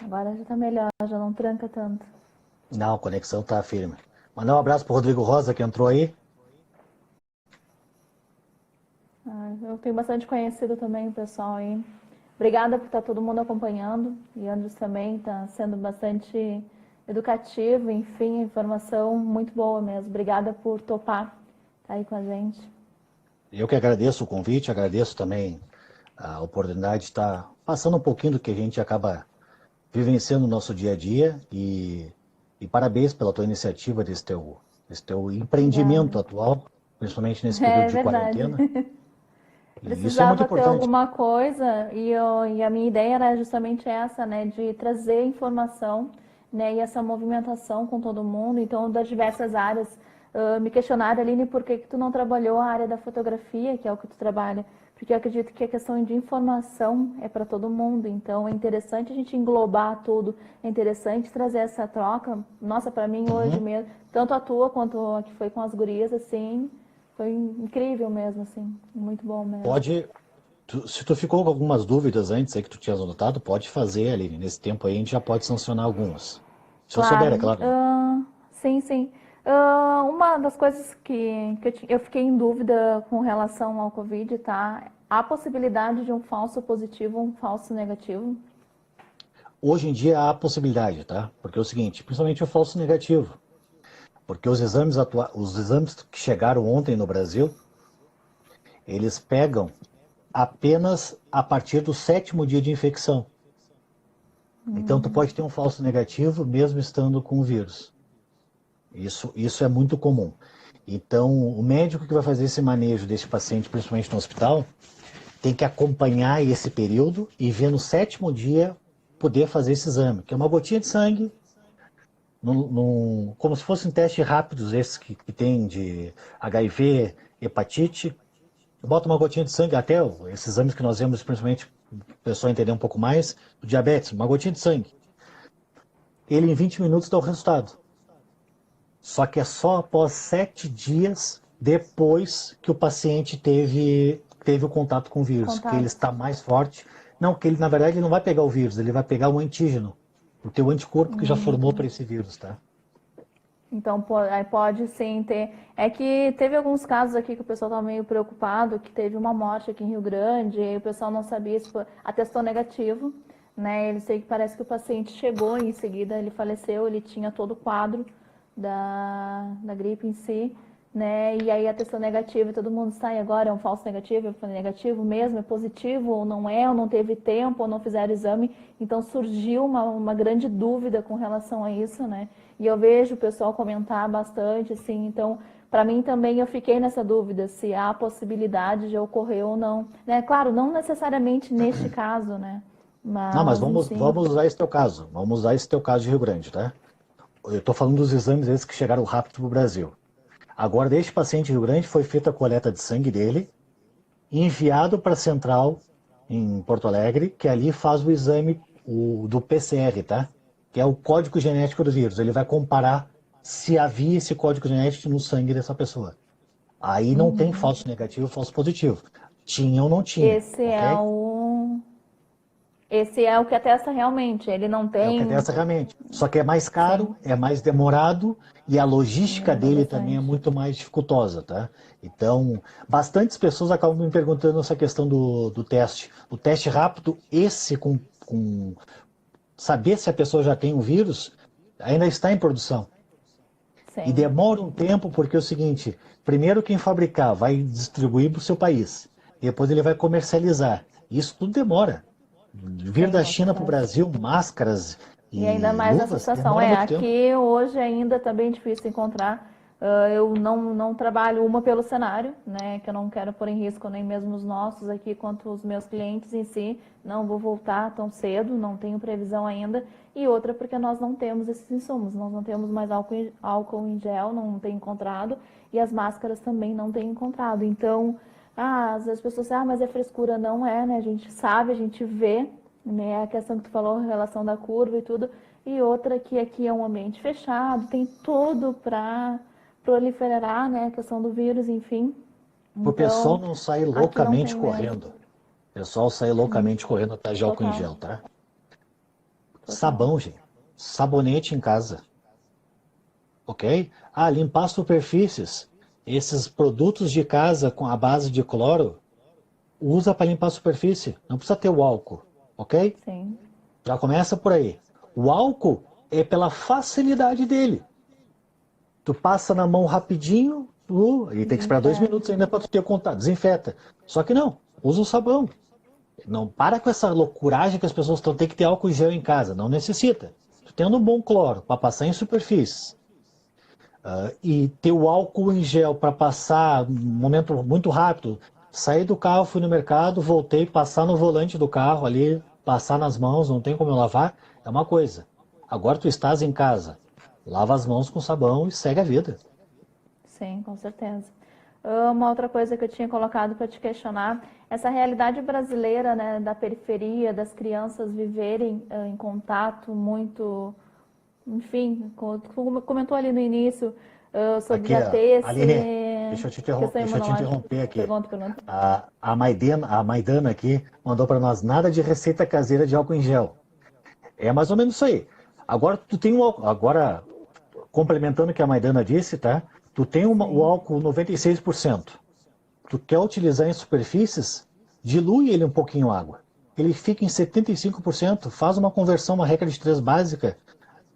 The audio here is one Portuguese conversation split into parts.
Agora já tá melhor, já não tranca tanto. Não, a conexão tá firme. Mandar um abraço pro Rodrigo Rosa que entrou aí. Eu tenho bastante conhecido também o pessoal aí. Obrigada por estar todo mundo acompanhando. E Andros também está sendo bastante educativo, enfim, informação muito boa mesmo. Obrigada por topar estar aí com a gente. Eu que agradeço o convite, agradeço também a oportunidade de estar passando um pouquinho do que a gente acaba vivenciando no nosso dia a dia e parabéns pela tua iniciativa desse teu Obrigada. empreendimento atual, principalmente nesse período É de verdade. quarentena. E isso é muito Precisava ter importante. alguma coisa e a minha ideia era justamente essa, né, de trazer informação, né, e essa movimentação com todo mundo, então das diversas áreas. Me questionaram, Aline, por que que tu não trabalhou a área da fotografia, que é o que tu trabalha? Porque eu acredito que a questão de informação é para todo mundo, então é interessante a gente englobar tudo, é interessante trazer essa troca. Nossa, para mim hoje Uhum. mesmo, tanto a tua quanto a que foi com as gurias, assim, foi incrível mesmo, assim, muito bom mesmo. Pode, se tu ficou com algumas dúvidas antes aí que tu tinhas anotado, pode fazer, Aline. Nesse tempo aí a gente já pode sancionar algumas. Se eu souber, é Claro, claro. Né? sim, sim. Uma das coisas que eu fiquei em dúvida com relação ao Covid, tá? Há possibilidade de um falso positivo, um falso negativo? Hoje em dia há a possibilidade, tá? Porque é o seguinte, principalmente o falso negativo. Porque os exames que chegaram ontem no Brasil, eles pegam apenas a partir do sétimo dia de infecção. Então tu pode ter um falso negativo mesmo estando com o vírus. Isso é muito comum. Então o médico que vai fazer esse manejo desse paciente, principalmente no hospital, tem que acompanhar esse período e ver no sétimo dia poder fazer esse exame, que é uma gotinha de sangue, como se fossem testes rápidos esses que tem de HIV, hepatite. Bota uma gotinha de sangue, até esses exames que nós vemos, principalmente, o pessoal entender um pouco mais, o diabetes, uma gotinha de sangue. Ele em 20 minutos dá o resultado. Só que é só após 7 dias depois que o paciente teve o contato com o vírus, que ele Contato. está mais forte. Não, que ele, na verdade, ele não vai pegar o vírus, ele vai pegar o antígeno, o teu anticorpo que já formou para esse vírus, tá? Então, aí pode sim ter. É que teve alguns casos aqui que o pessoal estava meio preocupado, que teve uma morte aqui em Rio Grande, e o pessoal não sabia se atestou negativo, né? Ele sei que parece que o paciente chegou e em seguida ele faleceu, ele tinha todo o quadro da gripe em si, né? E aí atestou negativo e todo mundo sai agora, é um falso negativo, eu falei negativo mesmo, é positivo ou não teve tempo, ou não fizeram exame. Então surgiu uma grande dúvida com relação a isso, né? E eu vejo o pessoal comentar bastante, assim, então, para mim também eu fiquei nessa dúvida se há possibilidade de ocorrer ou não. Né? Claro, não necessariamente neste caso, né? Não, mas Mas, enfim, vamos usar esse teu caso. Vamos usar esse teu caso de Rio Grande, tá? Eu estou falando dos exames esses que chegaram rápido para o Brasil. Agora, deste paciente de Rio Grande, foi feita a coleta de sangue dele, enviado para a central em Porto Alegre, que ali faz o exame do PCR, tá? Que é o código genético do vírus. Ele vai comparar se havia esse código genético no sangue dessa pessoa. Aí não tem falso negativo, falso positivo. Tinha ou não tinha, esse é ok? o. Esse é o que atesta realmente. Ele não É o que tem. atesta realmente. Só que é mais Sim, caro, é mais demorado e a logística demora dele também é bastante. muito mais dificultosa, tá? Então, bastantes pessoas acabam me perguntando essa questão do teste. O teste rápido, esse com saber se a pessoa já tem o vírus, ainda está em produção. E Sim, demora um tempo porque é o seguinte, primeiro quem fabricar vai distribuir para o seu país, depois ele vai comercializar. Isso tudo demora. Vir sim, da com China para o certeza. Brasil, máscaras E ainda e mais essa luvas, situação. demora muito tempo. Aqui hoje ainda está bem difícil encontrar. Eu não trabalho uma pelo cenário, né? Que eu não quero pôr em risco nem mesmo os nossos aqui, quanto os meus clientes em si. Não vou voltar tão cedo, não tenho previsão ainda. E outra porque nós não temos esses insumos, nós não temos mais álcool em gel, não tem encontrado. E as máscaras também não tem encontrado. Então, às vezes as pessoas dizem, mas é frescura. Não é, né? A gente sabe, a gente vê, né? A questão que tu falou, a relação da curva e tudo. E outra que aqui é um ambiente fechado, tem tudo para proliferar, né? A questão do vírus, enfim. Para o pessoal Então, não sair aqui não loucamente tem mesmo. correndo. O pessoal sair loucamente correndo atrás de álcool em Total. gel, tá? Total. Sabão, gente. Sabonete em casa. Ok? Ah, limpar superfícies. Esses produtos de casa com a base de cloro, usa para limpar a superfície. Não precisa ter o álcool. Ok? Sim. Já começa por aí. O álcool é pela facilidade dele. Tu passa na mão rapidinho, e tem que esperar 2 minutos Desinfeta. ainda para tu ter contato. Desinfeta. Só que não, usa o sabão. Não para com essa loucuragem que as pessoas estão, tem que ter álcool em gel em casa. Não necessita. Tu tendo um bom cloro para passar em superfícies, e ter o álcool em gel para passar um momento muito rápido. Saí do carro, fui no mercado, voltei, passar no volante do carro ali, passar nas mãos, não tem como eu lavar, é uma coisa. Agora tu estás em casa, lava as mãos com sabão e segue a vida. Sim, com certeza. Uma outra coisa que eu tinha colocado para te questionar, essa realidade brasileira, né, da periferia, das crianças viverem em contato muito, enfim, como comentou ali no início, sobre Aqui, já ter Aline, questão deixa eu te imunológica. interromper aqui. Pergunta, pergunta. A Maidana aqui mandou para nós nada de receita caseira de álcool em gel. É mais ou menos isso aí. Agora tu tem agora complementando o que a Maidana disse, tá? Tu tem o Sim, álcool 96%. Tu quer utilizar em superfícies, dilui ele um pouquinho água. Ele fica em 75%, faz uma conversão, uma regra de três básica,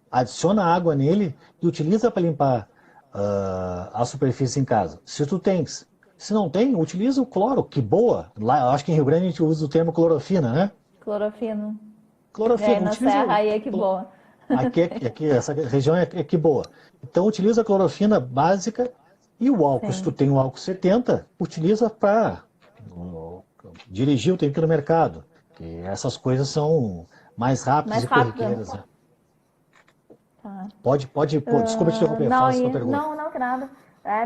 adiciona água nele e utiliza para limpar a superfície em casa. Se tu tens. Se não tem, utiliza o cloro, que boa. Lá, eu acho que em Rio Grande a gente usa o termo clorofina, né? clorofina. E aí Clorofina, na utiliza. serra aí é que boa. Aqui, essa região é que boa. Então, utiliza a clorofina básica e o álcool. Se tu Sim. tem o álcool 70, utiliza para dirigir o tempo no mercado. Que essas coisas são mais rápidas Mais e rápida. corriqueiras, né? Tá. Desculpa te interromper, Não, faça a tua pergunta. não, que nada.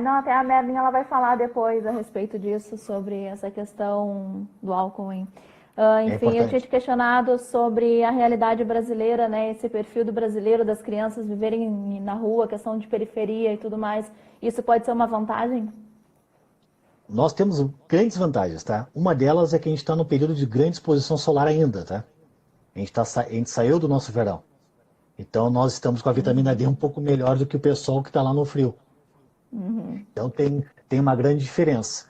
Não, até a Merlin ela vai falar depois a respeito disso, sobre essa questão do álcool, hein? É Enfim, eu tinha importante. te questionado sobre a realidade brasileira, né? Esse perfil do brasileiro, das crianças viverem na rua, questão de periferia e tudo mais. Isso pode ser uma vantagem? Nós temos grandes vantagens, tá? Uma delas é que a gente está no período de grande exposição solar ainda, tá? A gente saiu do nosso verão. Então nós estamos com a vitamina D um pouco melhor do que o pessoal que está lá no frio. Então tem uma grande diferença.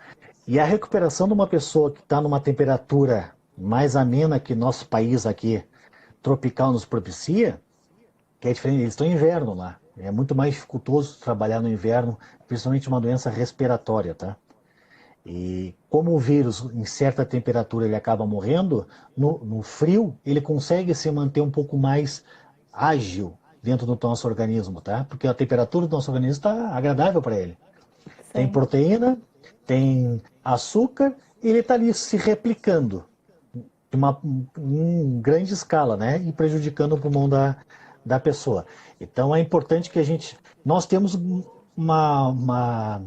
E a recuperação de uma pessoa que está numa temperatura mais amena que nosso país aqui, tropical, nos propicia, que é diferente, eles estão em inverno lá. É muito mais dificultoso trabalhar no inverno, principalmente uma doença respiratória, tá? E como o vírus, em certa temperatura, ele acaba morrendo, no frio, ele consegue se manter um pouco mais ágil dentro do nosso organismo, tá? Porque a temperatura do nosso organismo está agradável para ele. Tem Sim, proteína, tem açúcar, e ele está ali se replicando em grande escala, né? E prejudicando o pulmão da pessoa. Então é importante que nós temos uma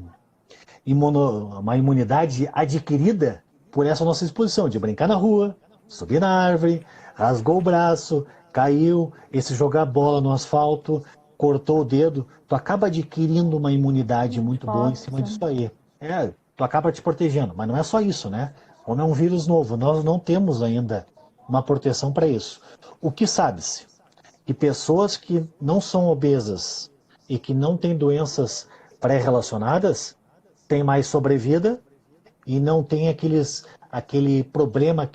uma imunidade adquirida por essa nossa exposição, de brincar na rua, subir na árvore, rasgou o braço, caiu, esse jogar bola no asfalto, cortou o dedo, tu acaba adquirindo uma imunidade muito muito boa em forte, cima sim. disso aí. Tu acaba te protegendo, mas não é só isso, né? Como é um vírus novo, nós não temos ainda uma proteção para isso. O que sabe-se? Que pessoas que não são obesas e que não têm doenças pré-relacionadas têm mais sobrevida e não tem aquele problema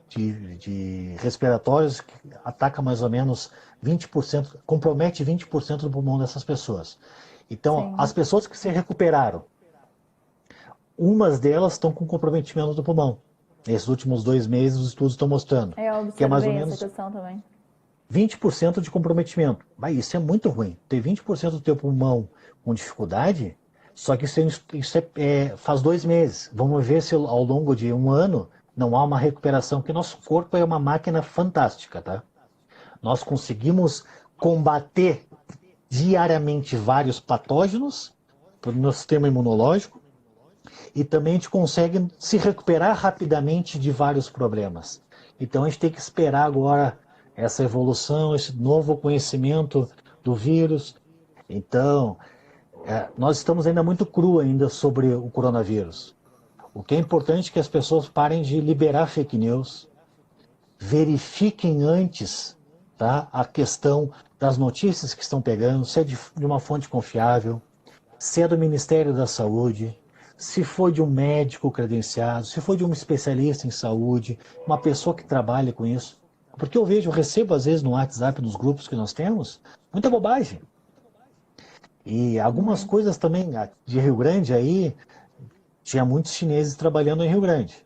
de respiratórios que ataca mais ou menos 20%, compromete 20% do pulmão dessas pessoas. Então, as Sim. pessoas que se recuperaram, umas delas estão com comprometimento do pulmão. Nesses últimos 2 meses, os estudos estão mostrando Eu que é mais ou observei essa menos questão também. 20% de comprometimento. Mas isso é muito ruim. Ter 20% do teu pulmão com dificuldade, só que faz 2 meses. Vamos ver se ao longo de um ano não há uma recuperação, porque nosso corpo é uma máquina fantástica, tá? Nós conseguimos combater diariamente vários patógenos pelo nosso sistema imunológico e também a gente consegue se recuperar rapidamente de vários problemas. Então a gente tem que esperar agora essa evolução, esse novo conhecimento do vírus. Então, nós estamos ainda muito cru ainda sobre o coronavírus. O que é importante é que as pessoas parem de liberar fake news, verifiquem antes tá? A questão das notícias que estão pegando, se é de uma fonte confiável, se é do Ministério da Saúde, se foi de um médico credenciado, se foi de um especialista em saúde, uma pessoa que trabalha com isso. Porque eu recebo às vezes no WhatsApp, nos grupos que nós temos, muita bobagem. E algumas Muito. coisas também, de Rio Grande aí, tinha muitos chineses trabalhando em Rio Grande,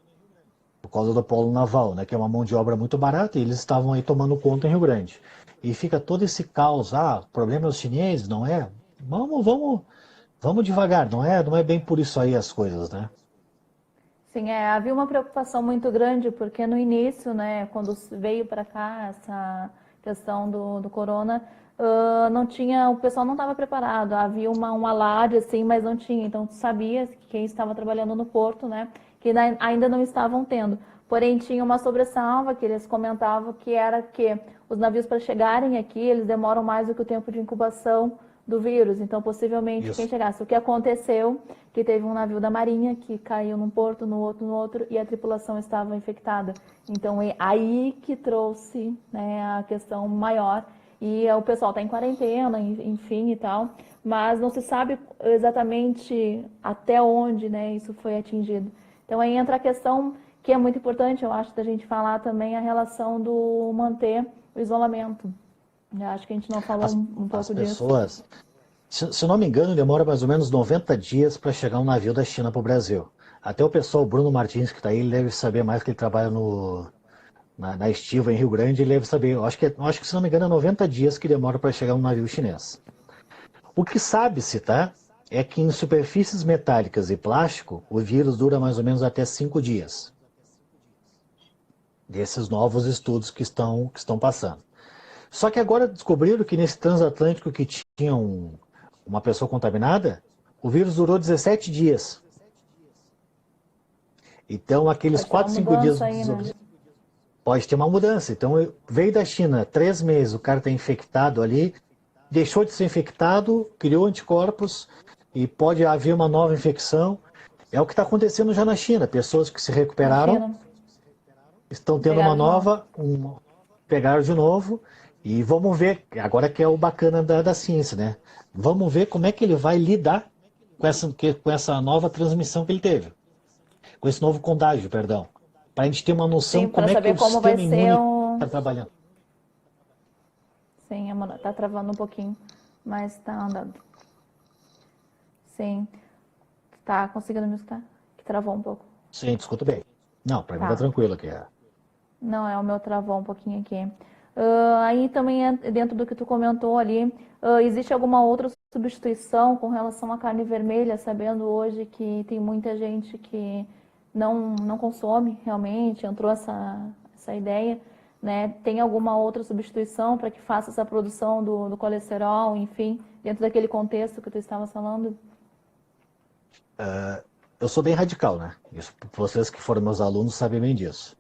por causa do polo naval, né, que é uma mão de obra muito barata, e eles estavam aí tomando conta em Rio Grande. E fica todo esse caos, o problema é os chineses, não é? Vamos devagar, não é bem por isso aí as coisas, né? Sim, havia uma preocupação muito grande, porque no início, né, quando veio para cá essa questão do corona, não tinha, o pessoal não estava preparado. Havia um alarde, assim, mas não tinha. Então, tu sabia que quem estava trabalhando no porto, né, que ainda não estavam tendo. Porém, tinha uma sobressalva que eles comentavam que era que os navios para chegarem aqui, eles demoram mais do que o tempo de incubação do vírus. Então, possivelmente, quem Isso. chegasse. O que aconteceu, que teve um navio da Marinha que caiu num porto, no outro, e a tripulação estava infectada. Então, é aí que trouxe, né, a questão maior. E o pessoal está em quarentena, enfim e tal, mas não se sabe exatamente até onde, né, isso foi atingido. Então, aí entra a questão que é muito importante, eu acho, da gente falar também a relação do manter o isolamento. Eu acho que a gente não falou As, um as pouco disso. pessoas, se eu não me engano, demora mais ou menos 90 dias para chegar um navio da China para o Brasil. Até o pessoal, Bruno Martins, que está aí, ele deve saber mais, que ele trabalha na Estiva, em Rio Grande, ele deve saber. Eu acho que, se não me engano, é 90 dias que demora para chegar um navio chinês. O que sabe-se, tá? É que em superfícies metálicas e plástico, o vírus dura mais ou menos até 5 dias. Desses novos estudos que estão passando. Só que agora descobriram que nesse transatlântico que tinha uma pessoa contaminada, o vírus durou 17 dias. Então, aqueles Pode ter uma 4, 5 dias mudança aí, né? pode ter uma mudança. Então, veio da China 3 meses, o cara está infectado ali, deixou de ser infectado, criou anticorpos e pode haver uma nova infecção. É o que está acontecendo já na China. Pessoas que se Na recuperaram China, estão tendo uma pegaram de novo. nova, pegaram de novo, e vamos ver, agora que é o bacana da ciência, né? Vamos ver como é que ele vai lidar com essa nova transmissão que ele teve, com esse novo contágio, perdão, para a gente ter uma noção Sim, para como é que saber o como vai sistema ser imune o. está trabalhando. Sim, amor, tá travando um pouquinho, mas tá andando. Sim. Tá conseguindo me escutar? Que travou um pouco. Sim, escuto bem. Não, para mim tá Tá. tranquilo aqui. É. Não, é o meu travou um pouquinho aqui. Aí também, dentro do que tu comentou ali, existe alguma outra substituição com relação à carne vermelha, sabendo hoje que tem muita gente que não consome realmente, entrou essa ideia, né? Tem alguma outra substituição para que faça essa produção do colesterol, enfim, dentro daquele contexto que tu estavas falando? Eu sou bem radical, né? Isso, vocês que foram meus alunos sabem bem disso.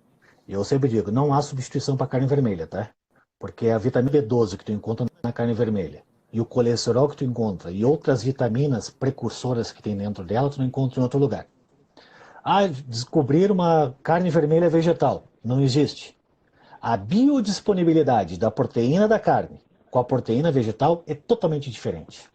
E eu sempre digo, não há substituição para carne vermelha, tá? Porque a vitamina B12 que tu encontra na carne vermelha e o colesterol que tu encontra e outras vitaminas precursoras que tem dentro dela, tu não encontra em outro lugar. Descobrir uma carne vermelha vegetal. Não existe. A biodisponibilidade da proteína da carne com a proteína vegetal é totalmente diferente.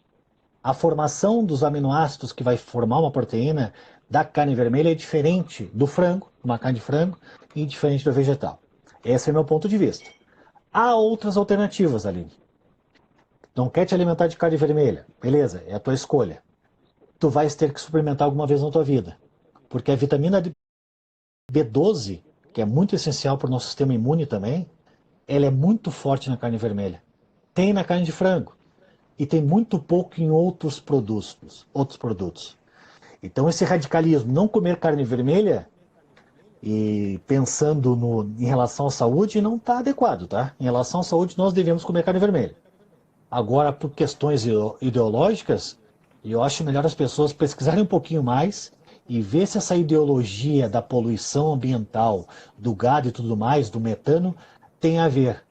A formação dos aminoácidos que vai formar uma proteína da carne vermelha é diferente do frango, uma carne de frango, e diferente do vegetal. Esse é o meu ponto de vista. Há outras alternativas, Aline. Não quer te alimentar de carne vermelha? Beleza, é a tua escolha. Tu vais ter que suplementar alguma vez na tua vida. Porque a vitamina B12, que é muito essencial para o nosso sistema imune também, ela é muito forte na carne vermelha. Tem na carne de frango. E tem muito pouco em outros produtos. Então esse radicalismo, não comer carne vermelha, e pensando em relação à saúde, não está adequado, tá? Em relação à saúde, nós devemos comer carne vermelha. Agora, por questões ideológicas, eu acho melhor as pessoas pesquisarem um pouquinho mais e ver se essa ideologia da poluição ambiental, do gado e tudo mais, do metano, tem a ver.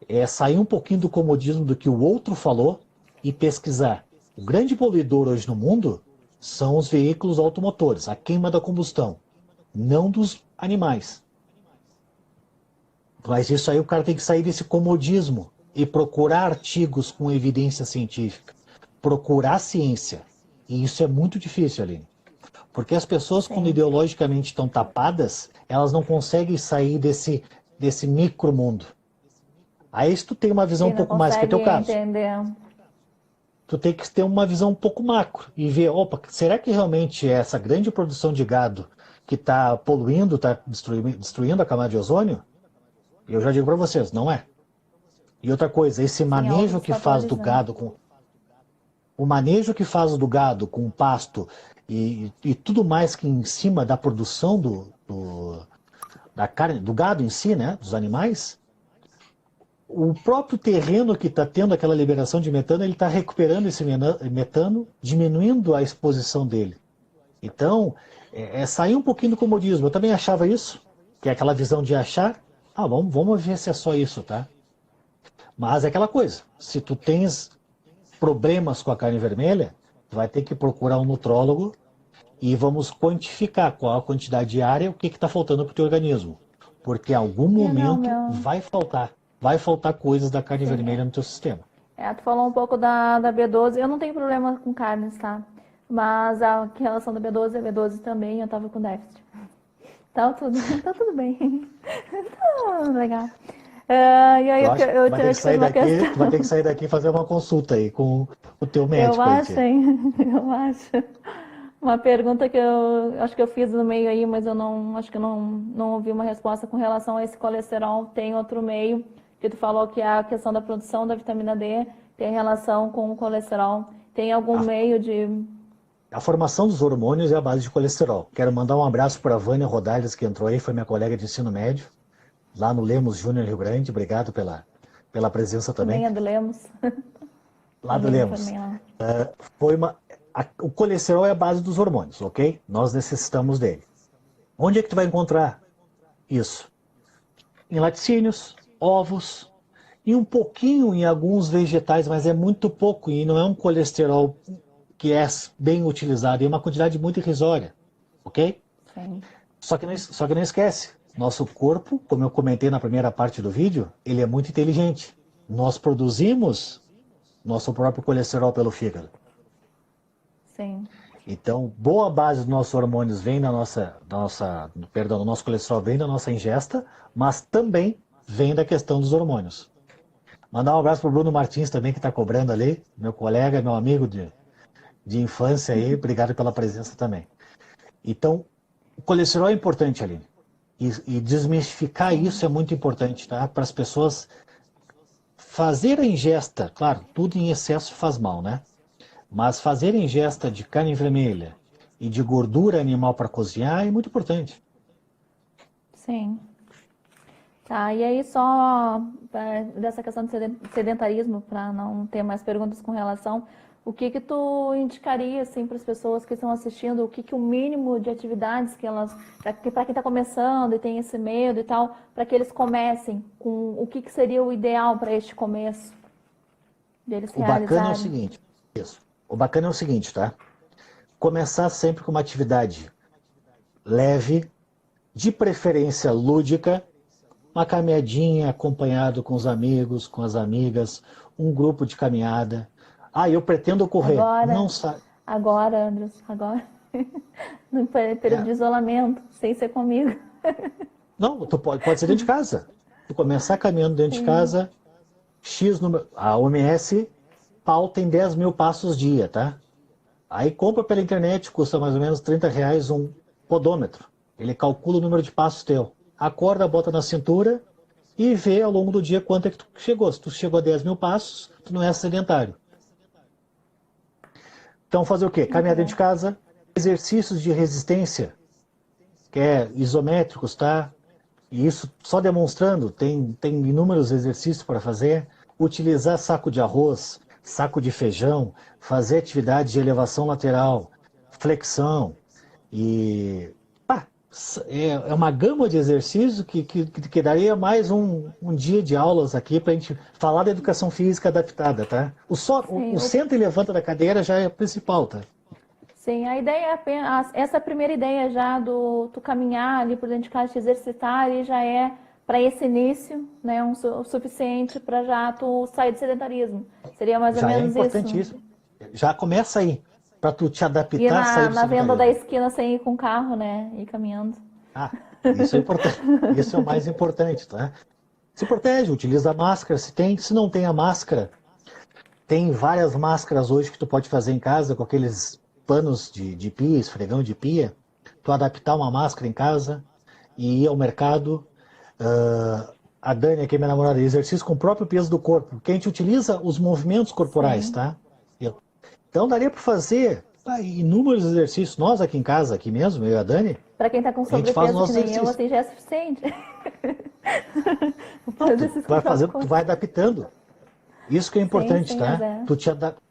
É sair um pouquinho do comodismo do que o outro falou e pesquisar. O grande poluidor hoje no mundo são os veículos automotores, a queima da combustão, não dos animais. Mas isso aí o cara tem que sair desse comodismo e procurar artigos com evidência científica. Procurar ciência. E isso é muito difícil, Aline. Porque as pessoas, quando Sim. ideologicamente estão tapadas, elas não conseguem sair desse micromundo. Aí se tu tem uma visão um Sim, não pouco mais, que é consegue teu caso, entender. tu tem que ter uma visão um pouco macro e ver, opa, será que realmente é essa grande produção de gado que está poluindo, está destruindo a camada de ozônio? Eu já digo para vocês, não é. E outra coisa, esse Sim, manejo outros que faz fatores, do né? gado com o manejo que faz do gado com o pasto e tudo mais que em cima da produção da carne, do gado em si, né, dos animais, o próprio terreno que está tendo aquela liberação de metano, ele está recuperando esse metano, diminuindo a exposição dele. Então, é sair um pouquinho do comodismo. Eu também achava isso, que é aquela visão de achar, vamos ver se é só isso, tá? Mas é aquela coisa, se tu tens problemas com a carne vermelha, tu vai ter que procurar um nutrólogo e vamos quantificar qual a quantidade diária, o que está faltando para o teu organismo. Porque em algum É, não, momento meu. vai faltar coisas da carne Sim, vermelha no teu sistema. tu falou um pouco da B12. Eu não tenho problema com carnes, tá? Mas a que relação da B12 a B12 também, eu tava com déficit. Tá tudo bem. Tá legal. E aí Eu acho que eu tinha que fazer uma tu vai ter que questão. sair daqui e fazer uma consulta aí com o teu Eu médico aí, acho, tia. hein? Eu acho. Uma pergunta que eu acho que eu fiz no meio aí, mas eu não acho que eu não ouvi uma resposta com relação a esse colesterol. Tem outro meio que tu falou que é a questão da produção da vitamina D tem relação com o colesterol. Tem algum A, meio de. a formação dos hormônios é a base de colesterol. Quero mandar um abraço para a Vânia Rodalles, que entrou aí, foi minha colega de ensino médio, lá no Lemos Júnior Rio Grande. Obrigado pela presença também. Também é do Lemos. Lá do Também me Lemos. formei lá. O colesterol é a base dos hormônios, ok? Nós necessitamos dele. Onde é que tu vai encontrar isso? Em laticínios, ovos e um pouquinho em alguns vegetais, mas é muito pouco e não é um colesterol que é bem utilizado, é uma quantidade muito irrisória, ok? Sim. Só que não esquece, nosso corpo, como eu comentei na primeira parte do vídeo, ele é muito inteligente. Nós produzimos nosso próprio colesterol pelo fígado. Sim. Então, boa base dos nossos hormônios vem do nosso colesterol vem da nossa ingesta, mas também vem da questão dos hormônios. Mandar um abraço para o Bruno Martins também, que está cobrando ali, meu colega, meu amigo de infância aí, obrigado pela presença também. Então, o colesterol é importante, Aline, e desmistificar Sim. isso é muito importante, tá? Para as pessoas fazer a ingesta, claro, tudo em excesso faz mal, né? Mas fazer ingesta de carne vermelha e de gordura animal para cozinhar é muito importante. Sim. Tá, e aí só dessa questão de sedentarismo, para não ter mais perguntas com relação, o que que tu indicaria assim para as pessoas que estão assistindo, o que que o mínimo de atividades que elas, para quem está começando e tem esse medo e tal, para que eles comecem com o que que seria o ideal para este começo deles O bacana é o realizarem? seguinte, isso. O bacana é o seguinte, tá? Começar sempre com uma atividade leve, de preferência lúdica, uma caminhadinha acompanhado com os amigos, com as amigas, um grupo de caminhada. Ah, eu pretendo correr. Não Agora, sai. agora, Andros, agora, no período É. de isolamento, sem ser comigo. Não, pode ser dentro de casa. Tu começar caminhando dentro de Sim. casa, X número. A OMS pauta em 10 mil passos dia, tá? Aí compra pela internet, custa mais ou menos R$ 30 um podômetro. Ele calcula o número de passos teu. Acorda, bota na cintura e vê ao longo do dia quanto é que tu chegou. Se tu chegou a 10 mil passos, tu não é sedentário. Então fazer o quê? Muito Caminhar dentro bom. de casa, exercícios de resistência, que é isométricos, tá? E isso só demonstrando, tem inúmeros exercícios para fazer. Utilizar saco de arroz, saco de feijão, fazer atividade de elevação lateral, flexão. E é uma gama de exercícios que daria mais um dia de aulas aqui para a gente falar da educação física adaptada, tá? O Sim, senta e levanta da cadeira já é o principal, tá? sim, a ideia é apenas, essa primeira ideia já do tu caminhar ali por dentro de casa, te exercitar, ali já é para esse início, né, o suficiente para já tu sair do sedentarismo. Seria mais ou Já é menos importante isso. isso. Já começa aí, para tu te Ir adaptar a sair do na venda da sedentarismo. esquina sem ir com carro, né? Ir caminhando. Ah, isso é importante. Isso é o mais importante, tá? Se protege, utiliza a máscara. Se não tem a máscara, tem várias máscaras hoje que tu pode fazer em casa com aqueles panos de pia, esfregão de pia. Tu adaptar uma máscara em casa e ir ao mercado. A Dani, que é minha namorada, exercício com o próprio peso do corpo, porque a gente utiliza os movimentos corporais, Sim. tá? Então daria para fazer inúmeros exercícios. Nós aqui em casa, aqui mesmo, eu e a Dani, Para quem tá com a gente faz os sobrepeso que nossos nem eu, exercícios. assim já é suficiente. Vou Não, fazer tu exercício com o vai próprio fazer, tu corpo. vai adaptando. Isso que é Sim, importante, sim, mas tá? é.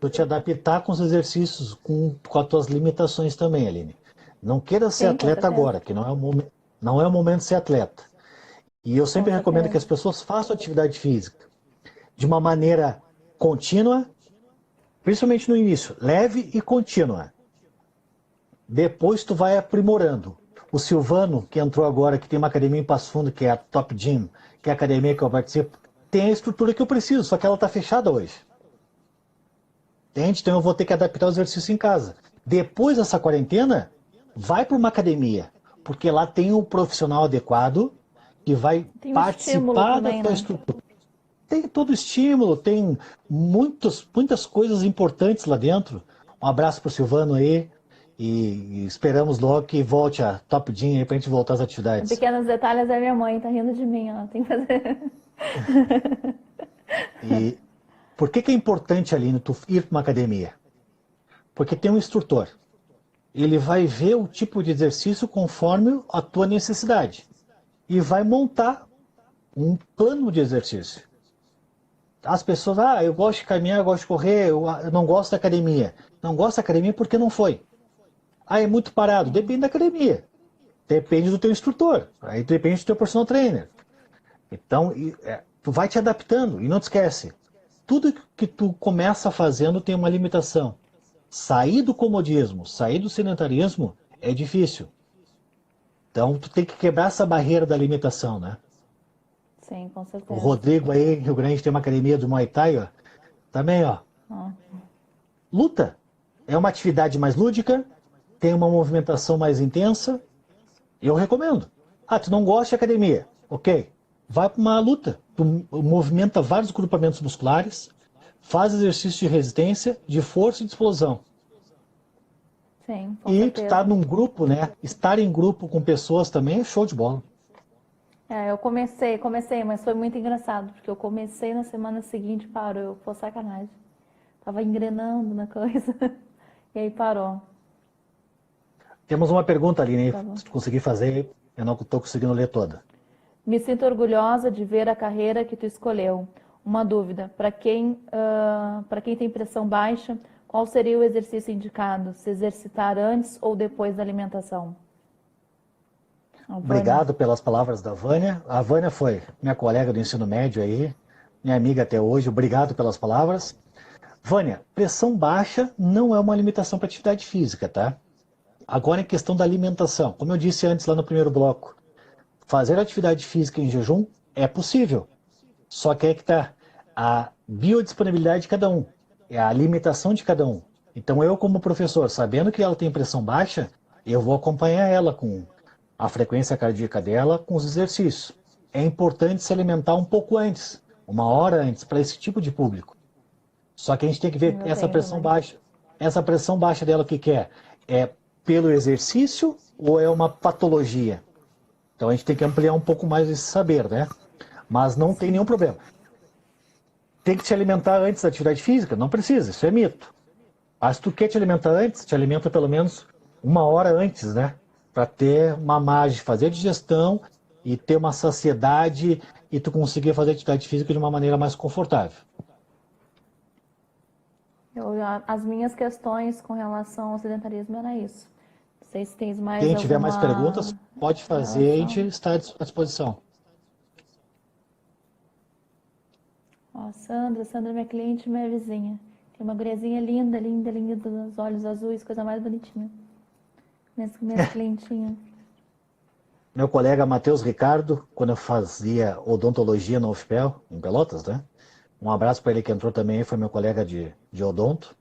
Tu te adaptar com os exercícios, com as tuas limitações também, Aline. Não queira ser Sim, com atleta certeza. agora, que não é o momento de ser atleta. E eu Com sempre recomendo que certeza. as pessoas façam atividade física de uma maneira contínua, principalmente no início, leve e contínua. Depois tu vai aprimorando. O Silvano, que entrou agora, que tem uma academia em Passo Fundo, que é a Top Gym, que é a academia que eu participo, tem a estrutura que eu preciso, só que ela está fechada hoje. Entende? Então eu vou ter que adaptar o exercício em casa. Depois dessa quarentena, vai para uma academia, porque lá tem um profissional adequado que vai Tem um estímulo participar da também, tua né? estrutura. Tem todo o estímulo, tem muitas coisas importantes lá dentro. Um abraço para o Silvano aí e esperamos logo que volte a Top Gym aí para a gente voltar às atividades. Pequenos detalhes é minha mãe, tá rindo de mim, ó. Tem que fazer. E por que é importante, Aline, tu ir para uma academia? Porque tem um instrutor. Ele vai ver o tipo de exercício conforme a tua necessidade e vai montar um plano de exercício. As pessoas, eu gosto de caminhar, eu gosto de correr, eu não gosto da academia. Não gosto da academia porque não foi. É muito parado. Sim. Depende da academia. Depende do teu instrutor. Aí depende do teu personal trainer. Então, tu vai te adaptando e não te esquece. Tudo que tu começa fazendo tem uma limitação. Sair do comodismo, sair do sedentarismo é difícil. Então, tu tem que quebrar essa barreira da limitação, né? Sim, com O certeza. Rodrigo aí, em Rio Grande, tem uma academia do Muay Thai, ó. Também, ó. Ó. Luta. É uma atividade mais lúdica, tem uma movimentação mais intensa. Eu recomendo. Tu não gosta de academia? Ok. Vai para uma luta. Tu movimenta vários grupamentos musculares, faz exercício de resistência, de força e de explosão. Sim, com E tu tá certeza. num grupo, né? Estar em grupo com pessoas também é show de bola. Eu comecei, mas foi muito engraçado, porque eu comecei na semana seguinte, parou, foi sacanagem. Tava engrenando na coisa, e aí parou. Temos uma pergunta ali, né? Tá bom. Se tu conseguir fazer, eu não estou conseguindo ler toda. Me sinto orgulhosa de ver a carreira que tu escolheu. Uma dúvida, para quem tem pressão baixa, qual seria o exercício indicado? Se exercitar antes ou depois da alimentação? A Vânia. Obrigado pelas palavras da Vânia. A Vânia foi minha colega do ensino médio aí, minha amiga até hoje. Obrigado pelas palavras. Vânia, pressão baixa não é uma limitação para atividade física, tá? Agora, em questão da alimentação, como eu disse antes lá no primeiro bloco, fazer atividade física em jejum é possível. Só que é que tá a biodisponibilidade de cada um, é a limitação de cada um. Então, eu, como professor, sabendo que ela tem pressão baixa, eu vou acompanhar ela com a frequência cardíaca dela, com os exercícios. É importante se alimentar um pouco antes, uma hora antes, para esse tipo de público. Só que a gente tem que ver Eu essa tenho pressão também. baixa. Essa pressão baixa dela, o que que é? É pelo exercício ou é uma patologia? Então a gente tem que ampliar um pouco mais esse saber, né? Mas não tem nenhum problema. Tem que te alimentar antes da atividade física? Não precisa, isso é mito. Mas se tu quer te alimentar antes, te alimenta pelo menos uma hora antes, né? Para ter uma margem, fazer a digestão e ter uma saciedade e tu conseguir fazer atividade física de uma maneira mais confortável. As minhas questões com relação ao sedentarismo era isso. Não sei se tens mais Quem tiver mais perguntas, alguma pode fazer, a gente relação. está à disposição. Ó, Sandra é minha cliente e minha vizinha. Tem uma guriazinha linda, linda, linda, dos olhos azuis, coisa mais bonitinha. Minhas clientinhas. Meu colega Matheus Ricardo, quando eu fazia odontologia na UFPEL, em Pelotas, né? Um abraço para ele que entrou também, foi meu colega de odonto.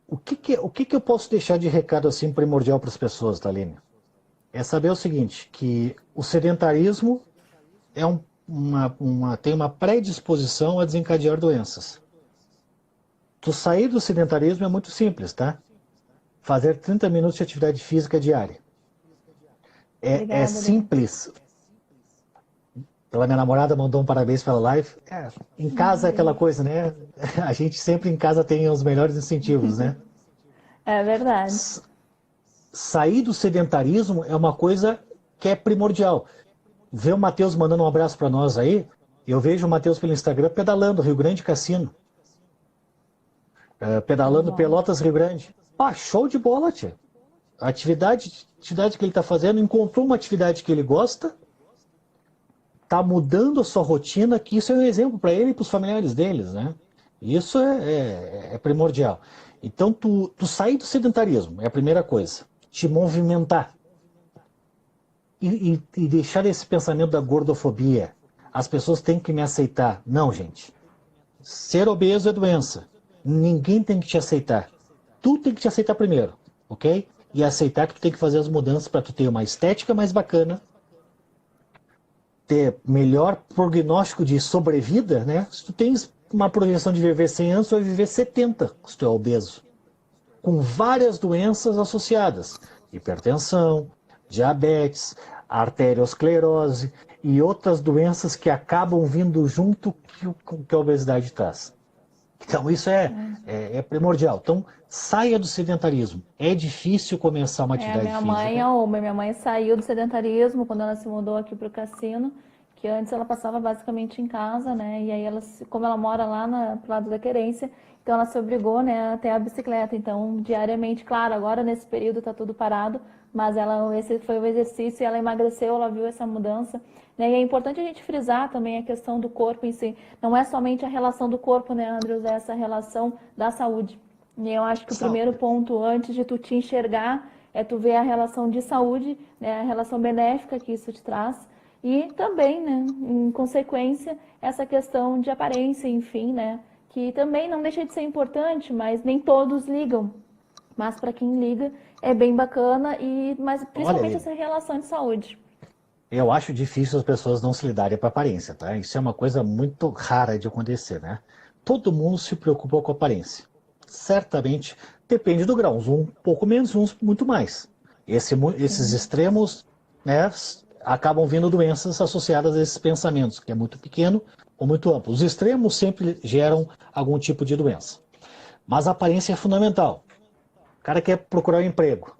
O que eu posso deixar de recado assim primordial para as pessoas, Thaline? É saber o seguinte, que o sedentarismo é tem uma predisposição a desencadear doenças. Tu sair do sedentarismo é muito simples, tá? Fazer 30 minutos de atividade física diária. É Obrigada, Adriana. simples. Pela minha namorada mandou um parabéns pela live. Em casa é aquela coisa, né? A gente sempre em casa tem os melhores incentivos, né? É verdade. Sair do sedentarismo é uma coisa que é primordial. Ver o Matheus mandando um abraço para nós aí, eu vejo o Matheus pelo Instagram pedalando Rio Grande Cassino. Pedalando Bom. Pelotas Rio Grande. Show de bola, tia. A atividade que ele está fazendo, encontrou uma atividade que ele gosta, está mudando a sua rotina, que isso é um exemplo para ele e para os familiares deles, né? Isso é primordial. Então, tu sair do sedentarismo é a primeira coisa. Te movimentar. E deixar esse pensamento da gordofobia. As pessoas têm que me aceitar. Não, gente. Ser obeso é doença. Ninguém tem que te aceitar. Tu tem que te aceitar primeiro, ok? E aceitar que tu tem que fazer as mudanças para tu ter uma estética mais bacana, ter melhor prognóstico de sobrevida, né? Se tu tens uma projeção de viver 100 anos, tu vai viver 70 se tu é obeso. Com várias doenças associadas. Hipertensão, diabetes, arteriosclerose e outras doenças que acabam vindo junto que a obesidade traz. Então isso é primordial. Então saia do sedentarismo. É difícil começar uma atividade Minha física. mãe é uma. Minha mãe saiu do sedentarismo quando ela se mudou aqui para o Cassino, que antes ela passava basicamente em casa, né? E aí ela, como ela mora lá pro lado da Querência, então ela se obrigou, né, a ter a bicicleta. Então, diariamente, claro, agora nesse período tá tudo parado, mas esse foi o exercício e ela emagreceu, ela viu essa mudança. Né? E é importante a gente frisar também a questão do corpo em si. Não é somente a relação do corpo, né, Andrews? É essa relação da saúde. E eu acho que o primeiro ponto, antes de tu te enxergar, é tu ver a relação de saúde, né, a relação benéfica que isso te traz. E também, né, em consequência, essa questão de aparência, enfim, né, que também não deixa de ser importante, mas nem todos ligam. Mas para quem liga, é bem bacana, mas principalmente Olha, essa relação de saúde. eu acho difícil as pessoas não se lidarem para a aparência, tá? Isso é uma coisa muito rara de acontecer, né? Todo mundo se preocupa com a aparência. Certamente, depende do grau. Uns um pouco menos, uns muito mais. Esses extremos, né, acabam vindo doenças associadas a esses pensamentos, que é muito pequeno ou muito amplo. Os extremos sempre geram algum tipo de doença. Mas a aparência é fundamental. O cara quer procurar um emprego.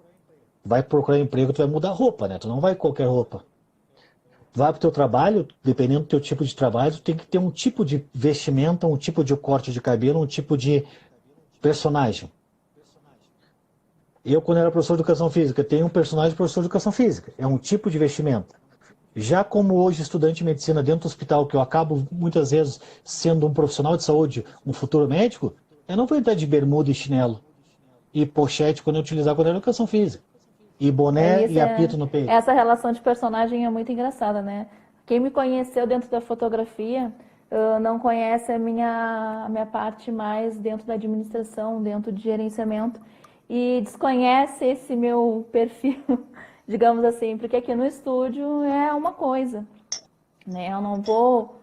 Vai procurar um emprego, tu vai mudar a roupa, né? Tu não vai com qualquer roupa. Vai para o teu trabalho, dependendo do teu tipo de trabalho, tu tem que ter um tipo de vestimenta, um tipo de corte de cabelo, um tipo de personagem. Eu, quando era professor de educação física, tenho um personagem de professor de educação física. É um tipo de vestimenta. Já como hoje estudante de medicina dentro do hospital, que eu acabo muitas vezes sendo um profissional de saúde, um futuro médico, eu não vou entrar de bermuda e chinelo e pochete quando eu utilizar quando era educação física. E boné e apito no peito. Essa relação de personagem é muito engraçada, né? Quem me conheceu dentro da fotografia não conhece a minha parte mais dentro da administração, dentro de gerenciamento, e desconhece esse meu perfil, digamos assim, porque aqui no estúdio é uma coisa, né? Eu não vou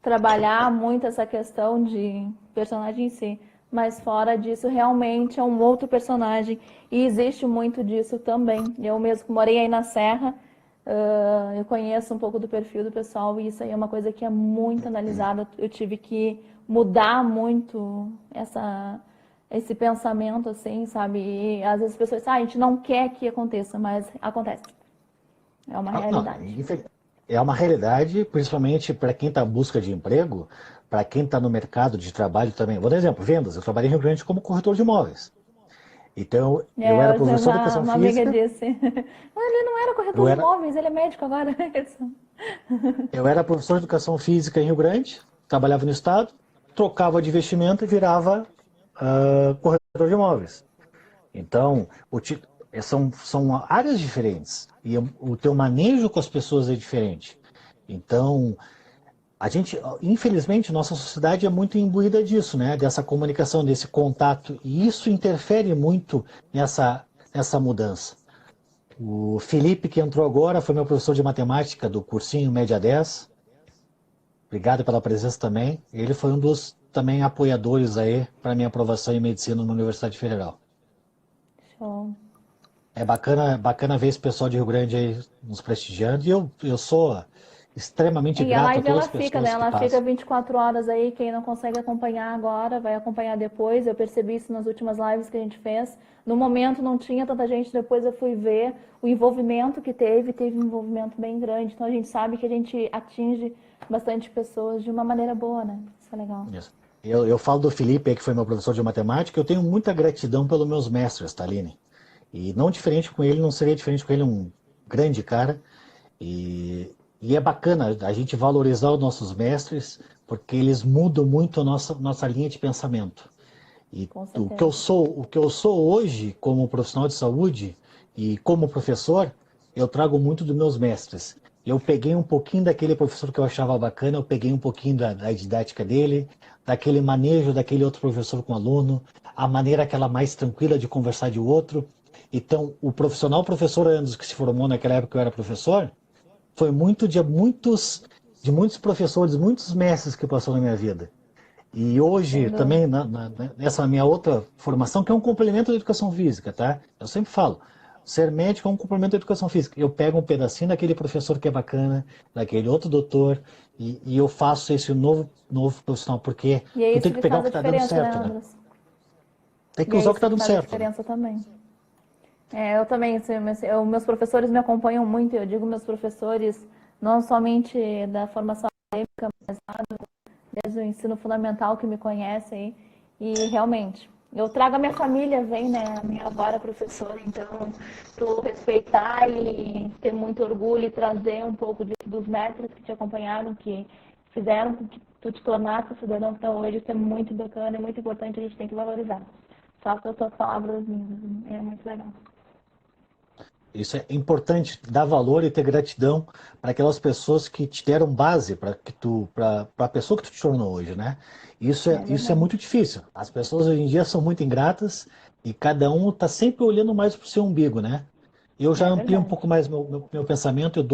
trabalhar muito essa questão de personagem em si, mas fora disso realmente é um outro personagem e existe muito disso também. Eu mesmo que morei aí na Serra, eu conheço um pouco do perfil do pessoal e isso aí é uma coisa que é muito analisada. Eu tive que mudar muito esse pensamento, assim, sabe? E às vezes as pessoas dizem, a gente não quer que aconteça, mas acontece. É uma realidade. Não, é uma realidade, principalmente para quem está à busca de emprego, para quem está no mercado de trabalho também. Vou dar um exemplo, vendas. Eu trabalhei em Rio Grande como corretor de imóveis. Então, eu era professor de educação uma física. Amiga disse. Ele não era corretor de imóveis, ele é médico agora. Eu era professor de educação física em Rio Grande, trabalhava no estado, trocava de vestimenta e virava corretor de imóveis. Então, são áreas diferentes. E o teu manejo com as pessoas é diferente. Então, infelizmente, nossa sociedade é muito imbuída disso, né? Dessa comunicação, desse contato. E isso interfere muito nessa mudança. O Felipe, que entrou agora, foi meu professor de matemática do cursinho Média 10. Obrigado pela presença também. Ele foi um dos também apoiadores aí para minha aprovação em medicina na Universidade Federal. Show. É bacana ver esse pessoal de Rio Grande aí nos prestigiando. E eu sou extremamente E a grato a live todas ela as fica, né? pessoas que Ela fica passam. 24 horas aí. Quem não consegue acompanhar agora, vai acompanhar depois. Eu percebi isso nas últimas lives que a gente fez. No momento não tinha tanta gente, depois eu fui ver o envolvimento que teve um envolvimento bem grande. Então a gente sabe que a gente atinge bastante pessoas de uma maneira boa, né? Isso é legal. Isso. Eu falo do Felipe, aí, que foi meu professor de matemática. Eu tenho muita gratidão pelos meus mestres, Taline. E não diferente com ele, não seria diferente com ele, um grande cara. E é bacana a gente valorizar os nossos mestres, porque eles mudam muito a nossa linha de pensamento. E Com o certeza. que eu sou hoje como profissional de saúde e como professor, eu trago muito dos meus mestres. Eu peguei um pouquinho daquele professor que eu achava bacana, eu peguei um pouquinho da didática dele, daquele manejo daquele outro professor com o aluno, a maneira aquela mais tranquila de conversar de outro. Então, o professor Andros, que se formou naquela época que eu era professor, foi muito de muitos professores, muitos mestres que passou na minha vida. E Sem hoje dúvida. também, nessa minha outra formação, que é um complemento da educação física, tá? Eu sempre falo, ser médico é um complemento da educação física. Eu pego um pedacinho daquele professor que é bacana, daquele outro doutor, e eu faço esse novo profissional, porque E é tu tem isso que que pegar o faz que a está dando diferença, né, certo, né? Andras? Tem E que é usar o que isso está que dando faz a certo, né? diferença também. Eu também, assim, meus professores me acompanham muito, eu digo meus professores, não somente da formação acadêmica, mas desde o ensino fundamental que me conhecem. E realmente, eu trago a minha família, vem, né? A minha avó era professora, então tu respeitar e ter muito orgulho e trazer um pouco dos mestres que te acompanharam, que fizeram com que tu te tornasse cidadão que tá hoje, isso é muito bacana, é muito importante, a gente tem que valorizar. Só com as tuas palavras lindas, é muito legal. Isso é importante, dar valor e ter gratidão para aquelas pessoas que te deram base para a pessoa que tu te tornou hoje, né? É Isso é verdade. muito difícil. As pessoas hoje em dia são muito ingratas e cada um está sempre olhando mais para o seu umbigo, né? Eu já É amplio um verdade. pouco mais meu pensamento,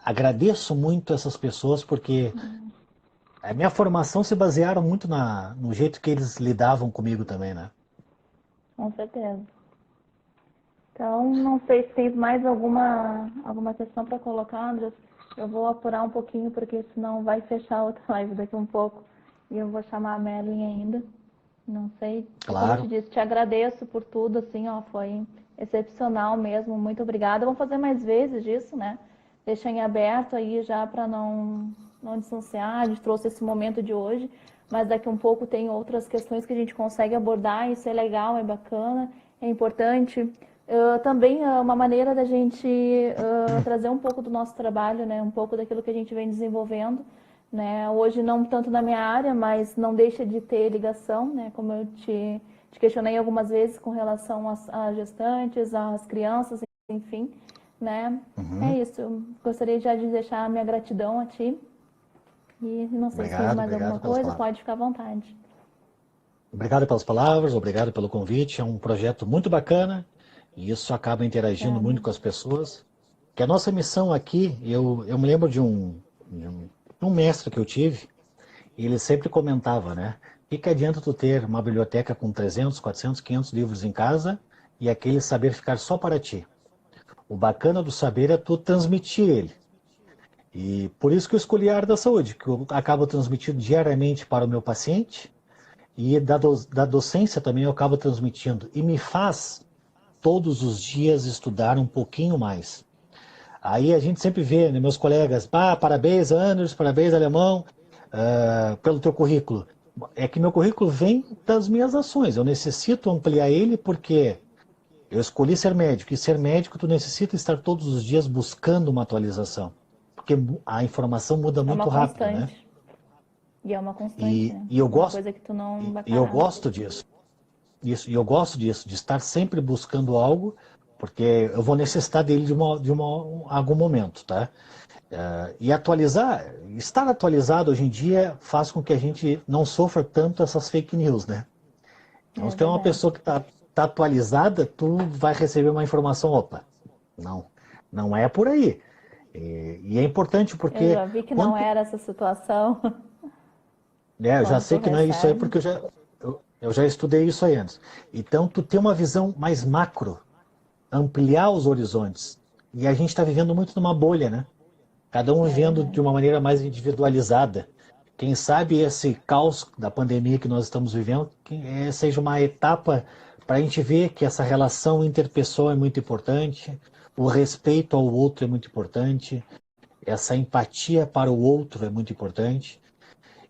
agradeço muito essas pessoas porque a minha formação se basearam muito no jeito que eles lidavam comigo também, né? Com certeza. Então, não sei se tem mais alguma questão para colocar, Andras. Eu vou apurar um pouquinho, porque senão vai fechar outra live daqui um pouco. E eu vou chamar a Merlin ainda. Não sei. E como eu te Claro. disse, te agradeço por tudo, assim, ó, foi excepcional mesmo. Muito obrigada. Vamos fazer mais vezes disso, né? Deixa em aberto aí já para não distanciar. A gente trouxe esse momento de hoje, mas daqui um pouco tem outras questões que a gente consegue abordar. Isso é legal, é bacana, é importante. Também é uma maneira da gente trazer um pouco do nosso trabalho, né? Um pouco daquilo que a gente vem desenvolvendo, né? Hoje não tanto na minha área, mas não deixa de ter ligação, né? Como eu te questionei algumas vezes com relação às gestantes, às crianças, enfim, né? É Uhum. isso. Eu gostaria já de deixar a minha gratidão a ti. E não sei se tens Obrigado, mais alguma obrigado pelas coisa, palavras. pode ficar à vontade. Obrigado pelas palavras, obrigado pelo convite. É um projeto muito bacana e isso acaba interagindo muito Obrigada. com as pessoas. Que a nossa missão aqui, eu me lembro de um mestre que eu tive, e ele sempre comentava, né? O que adianta tu ter uma biblioteca com 300, 400, 500 livros em casa e aquele saber ficar só para ti? O bacana do saber é tu transmitir ele. E por isso que eu escolhi a área da saúde, que eu acabo transmitindo diariamente para o meu paciente e da docência também eu acabo transmitindo. E me faz, todos os dias, estudar um pouquinho mais. Aí a gente sempre vê, né, meus colegas, parabéns, Anders, parabéns, alemão, pelo teu currículo. É que meu currículo vem das minhas ações. Eu necessito ampliar ele porque eu escolhi ser médico. E ser médico, tu necessita estar todos os dias buscando uma atualização. Porque a informação muda É uma muito rápido, né? constante. E é uma constante, né? E eu Uma gosto, coisa que tu não vai e eu parar. gosto disso. Isso, e eu gosto disso, de estar sempre buscando algo, porque eu vou necessitar dele algum momento, tá? E estar atualizado hoje em dia faz com que a gente não sofra tanto essas fake news, né? Então, É se tu é uma verdade. pessoa que tá atualizada, tu vai receber uma informação, opa, não, não é por aí. E é importante Eu porque já vi que não quando era essa situação eu já quando tu sei que não é isso aí recebe. porque eu já estudei isso aí antes. Então, tu tem uma visão mais macro, ampliar os horizontes. E a gente está vivendo muito numa bolha, né? Cada um É vivendo de verdade. uma maneira mais individualizada. Quem sabe esse caos da pandemia que nós estamos vivendo seja uma etapa para a gente ver que essa relação interpessoal é muito importante, o respeito ao outro é muito importante, essa empatia para o outro é muito importante.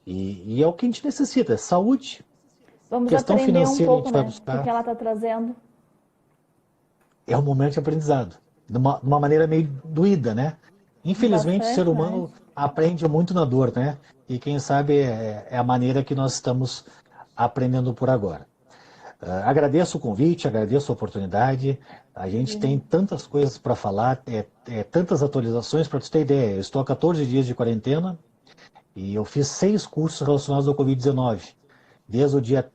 E é o que a gente necessita, saúde. Vamos Questão aprender um financeira a pouco, gente vai né? O que buscar. ela está trazendo. É um momento de aprendizado. De uma maneira meio doída, né? Infelizmente, o ser Bastante mais. humano aprende muito na dor, né? E quem sabe é a maneira que nós estamos aprendendo por agora. Agradeço o convite, agradeço a oportunidade. A gente tem Imagina. tantas coisas para falar, tantas atualizações. Para você ter ideia, eu estou há 14 dias de quarentena e eu fiz 6 cursos relacionados ao Covid-19. Desde o dia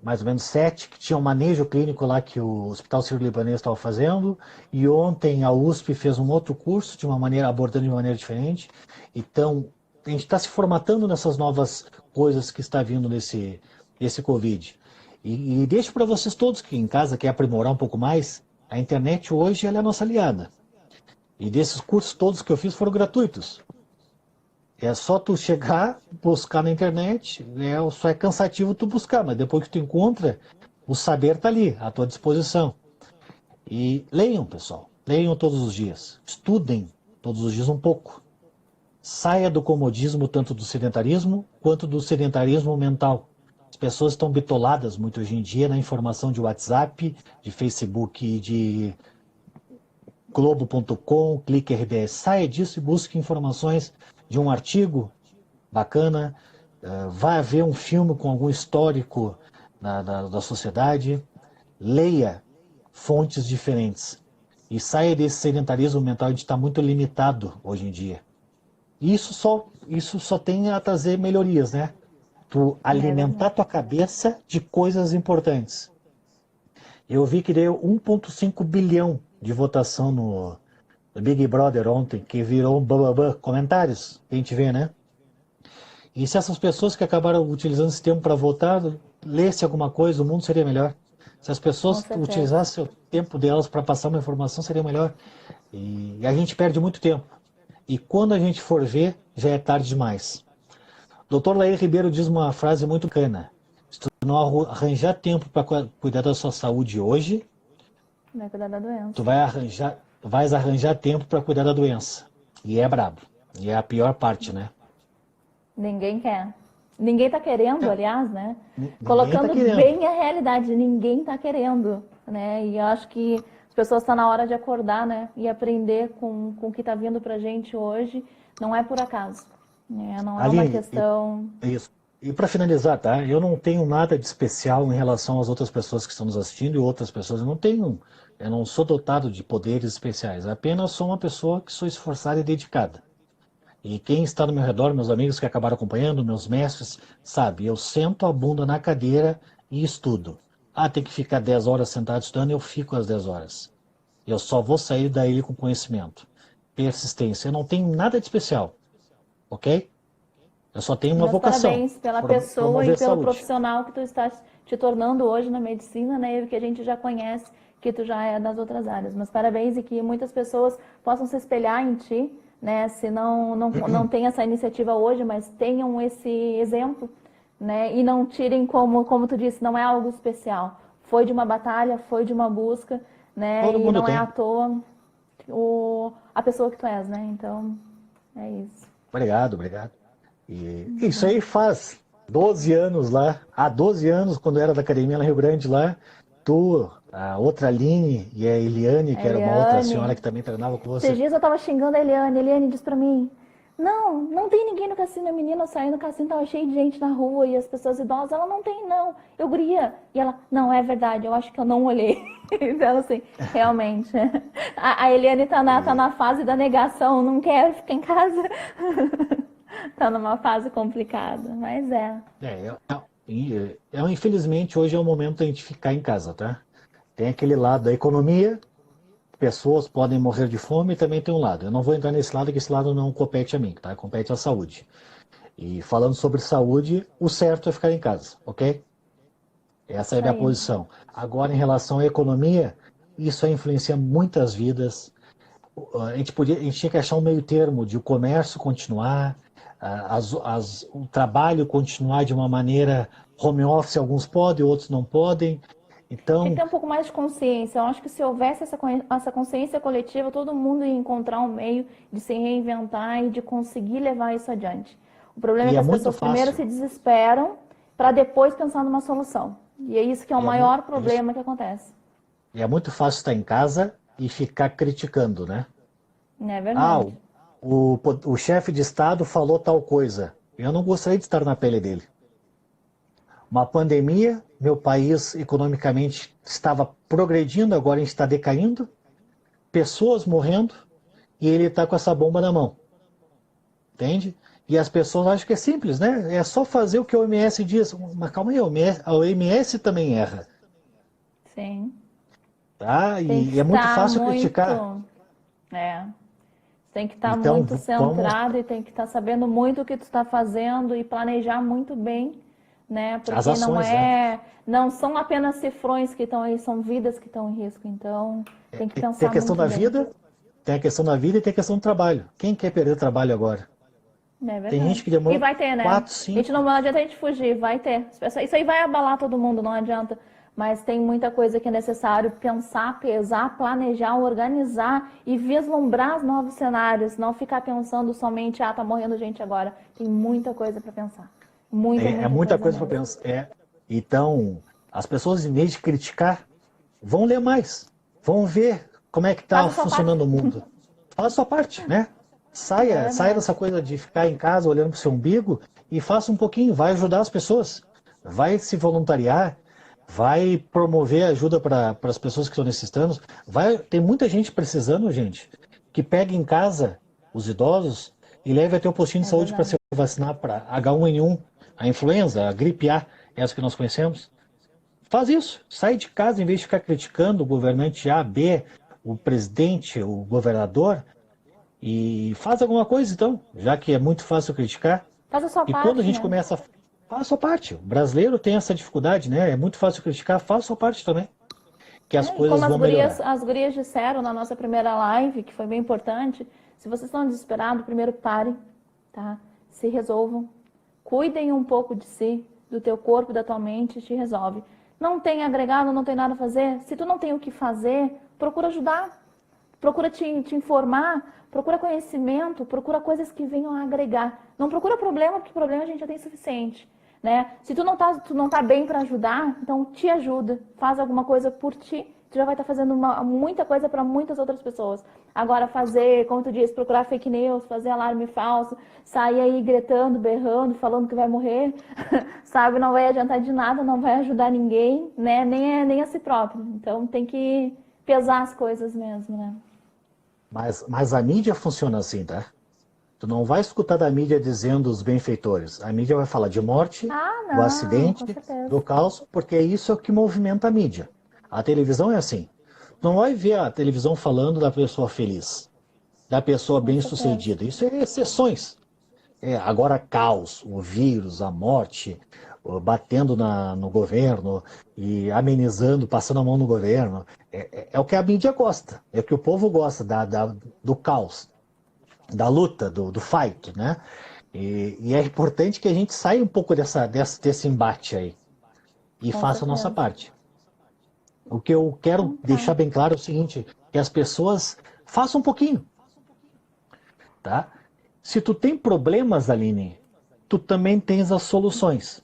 mais ou menos 7, que tinha um manejo clínico lá que o Hospital Sírio-Libanês estava fazendo, e ontem a USP fez um outro curso, abordando de uma maneira diferente. Então, a gente está se formatando nessas novas coisas que está vindo nesse Covid. E deixo para vocês todos que em casa querem aprimorar um pouco mais, a internet hoje ela é a nossa aliada. E desses cursos todos que eu fiz foram gratuitos. É só tu chegar, buscar na internet, só é cansativo tu buscar, mas depois que tu encontra, o saber está ali, à tua disposição. E leiam, pessoal, leiam todos os dias, estudem todos os dias um pouco. Saia do comodismo, tanto do sedentarismo, quanto do sedentarismo mental. As pessoas estão bitoladas muito hoje em dia na informação de WhatsApp, de Facebook e de Globo.com, Clique RBS. Saia disso e busque informações de um artigo bacana, vai ver um filme com algum histórico da sociedade, leia fontes diferentes e saia desse sedentarismo mental. A gente está muito limitado hoje em dia. Isso só tem a trazer melhorias, né? Tu É alimentar verdade. tua cabeça de coisas importantes. Eu vi que deu 1,5 bilhão de votação no Big Brother ontem, que virou um bababã. Comentários, que a gente vê, né? E se essas pessoas que acabaram utilizando esse tempo para votar, lesse alguma coisa, o mundo seria melhor. Se as Com pessoas certeza. utilizassem o tempo delas para passar uma informação, seria melhor. E a gente perde muito tempo. E quando a gente for ver, já é tarde demais. Dr. Laí Ribeiro diz uma frase muito bacana. Se tu não arranjar tempo para cuidar da sua saúde hoje, Vai cuidar da doença. tu vais arranjar tempo para cuidar da doença. E é brabo. E é a pior parte, né? Ninguém quer. Ninguém está querendo, aliás, né? Ninguém está Colocando querendo. bem a realidade, ninguém está querendo, né? E eu acho que as pessoas estão na hora de acordar, né? E aprender com o que está vindo pra gente hoje. Não é por acaso, né? Não é uma Aline, questão. isso. E para finalizar, tá? Eu não tenho nada de especial em relação às outras pessoas que estão nos assistindo e outras pessoas. Eu não sou dotado de poderes especiais. Apenas sou uma pessoa que sou esforçada e dedicada. E quem está no meu redor, meus amigos que acabaram acompanhando, meus mestres, sabe, eu sento a bunda na cadeira e estudo. Ah, tem que ficar 10 horas sentado estudando, eu fico às 10 horas. Eu só vou sair daí com conhecimento. Persistência. Eu não tenho nada de especial, ok? Eu só tenho uma Meus vocação, parabéns pela pessoa e promover pelo saúde. profissional que tu estás te tornando hoje na medicina, né? E que a gente já conhece, que tu já é das outras áreas. Mas parabéns e que muitas pessoas possam se espelhar em ti, né? Se não tem essa iniciativa hoje, mas tenham esse exemplo, né? E não tirem como tu disse, não é algo especial. Foi de uma batalha, foi de uma busca, né? Todo E mundo não é à tem. toa a pessoa que tu és, né? Então, é isso. Obrigado, obrigado. E isso aí faz 12 anos lá. Há 12 anos, quando eu era da academia lá em Rio Grande, lá, tu, a outra Aline e a Eliane, A que era uma outra senhora Eliane. que também treinava com Esses você. dias eu tava xingando a Eliane. Eliane, diz pra mim. Não tem ninguém no cassino. A menina saindo do cassino, tava cheio de gente na rua e as pessoas idosas, ela não tem, não. Eu, guria. E ela, não, é verdade, eu acho que eu não olhei. Então, assim, realmente. A Eliane tá na fase da negação, não quero ficar em casa. Tá numa fase complicada, mas é. Infelizmente, hoje é o momento da gente ficar em casa, tá? Tem aquele lado da economia, pessoas podem morrer de fome e também tem um lado. Eu não vou entrar nesse lado, que esse lado não compete a mim, tá? Compete à saúde. E falando sobre saúde, o certo é ficar em casa, ok? Essa é a Isso minha aí. posição. Agora, em relação à economia, isso aí influencia muitas vidas. A gente tinha que achar um meio termo de o comércio continuar, o trabalho continuar de uma maneira home office, alguns podem, outros não podem. Tinha que Então, ter um pouco mais de consciência. Eu acho que se houvesse essa consciência coletiva, todo mundo ia encontrar um meio de se reinventar e de conseguir levar isso adiante. O problema é e que é as muito pessoas primeiro fácil, se desesperam para depois pensar numa solução. E é isso que é o e é, mu- maior isso, problema que acontece. e é muito fácil estar em casa e ficar criticando, né? É Ah, verdade. o chefe de Estado falou tal coisa. Eu não gostaria de estar na pele dele. Uma pandemia, meu país economicamente estava progredindo, agora a gente está decaindo, pessoas morrendo e ele está com essa bomba na mão, entende? E as pessoas acham que é simples, né? É só fazer o que a OMS diz. Mas calma aí, a OMS também erra, Sim. tá? Tem que E é muito estar fácil criticar. muito. É. Tem que estar Então, muito vamos. centrado e tem que estar sabendo muito o que tu está fazendo e planejar muito bem, né? As Porque ações, né? não são apenas cifrões que estão aí, são vidas que estão em risco. Então, tem que Tem a pensar questão muito da bem. vida, tem a questão da vida e tem a questão do trabalho. Quem quer perder trabalho agora? É Tem gente verdade. que E demorou vai ter, né? 4, A gente não 5. adianta a gente fugir, vai ter. Isso aí vai abalar todo mundo, não adianta. Mas tem muita coisa que é necessário pensar, pesar, planejar, organizar e vislumbrar os novos cenários, não ficar pensando somente, tá morrendo gente agora. Tem muita coisa para pensar. Muita, É muita muita coisa coisa para mesmo. pensar. Então, as pessoas, em vez de criticar, vão ler mais. Vão ver como é que está Faça a sua parte. funcionando o mundo. Faça a sua parte, né? É Saia verdade. dessa coisa de ficar em casa olhando para o seu umbigo e faça um pouquinho. Vai ajudar as pessoas. Vai se voluntariar. Vai promover ajuda para as pessoas que estão necessitando. Tem muita gente precisando, gente, que pega em casa os idosos e leve até o postinho de É saúde para se verdade. vacinar para H1N1, a influenza, a gripe A, essa que nós conhecemos. Faz isso, sai de casa em vez de ficar criticando o governante A, B, o presidente, o governador, e faz alguma coisa então, já que é muito fácil criticar. Faça a sua E quando a parte, gente né? começa, faz a sua parte. O brasileiro tem essa dificuldade, né? É muito fácil criticar, faz a sua parte também, que as E como coisas vão melhorar. as gurias disseram na nossa primeira live, que foi bem importante, se vocês estão desesperados, primeiro parem, tá? Se resolvam, cuidem um pouco de si, do teu corpo, da tua mente, te resolve. Não tem agregado, não tem nada a fazer. Se tu não tem o que fazer, procura ajudar. Procura te informar, procura conhecimento, procura coisas que venham a agregar. Não procura problema, porque problema a gente já tem suficiente, né? Se tu não tá bem para ajudar, então te ajuda, faz alguma coisa por ti, tu já vai estar fazendo muita coisa para muitas outras pessoas. Agora fazer, como tu diz, procurar fake news, fazer alarme falso, sair aí gritando, berrando, falando que vai morrer, sabe? Não vai adiantar de nada, não vai ajudar ninguém, né? Nem a si próprio. Então tem que pesar as coisas mesmo, né? Mas a mídia funciona assim, tá? Tu não vai escutar da mídia dizendo os benfeitores. A mídia vai falar de morte, Ah, do não, com acidente, certeza. do caos, porque isso é o que movimenta a mídia. A televisão é assim. Tu não vai ver a televisão falando da pessoa feliz, da pessoa Com certeza. bem-sucedida. Isso é exceções. Agora, caos, o vírus, a morte, batendo no governo e amenizando, passando a mão no governo. É o que a mídia gosta, é o que o povo gosta do caos, da luta, do fight, né? E é importante que a gente saia um pouco desse embate aí e Com faça a nossa certeza. parte. O que eu quero Então tá. deixar bem claro é o seguinte, que as pessoas façam um pouquinho, tá? Se tu tem problemas, Aline, tu também tens as soluções.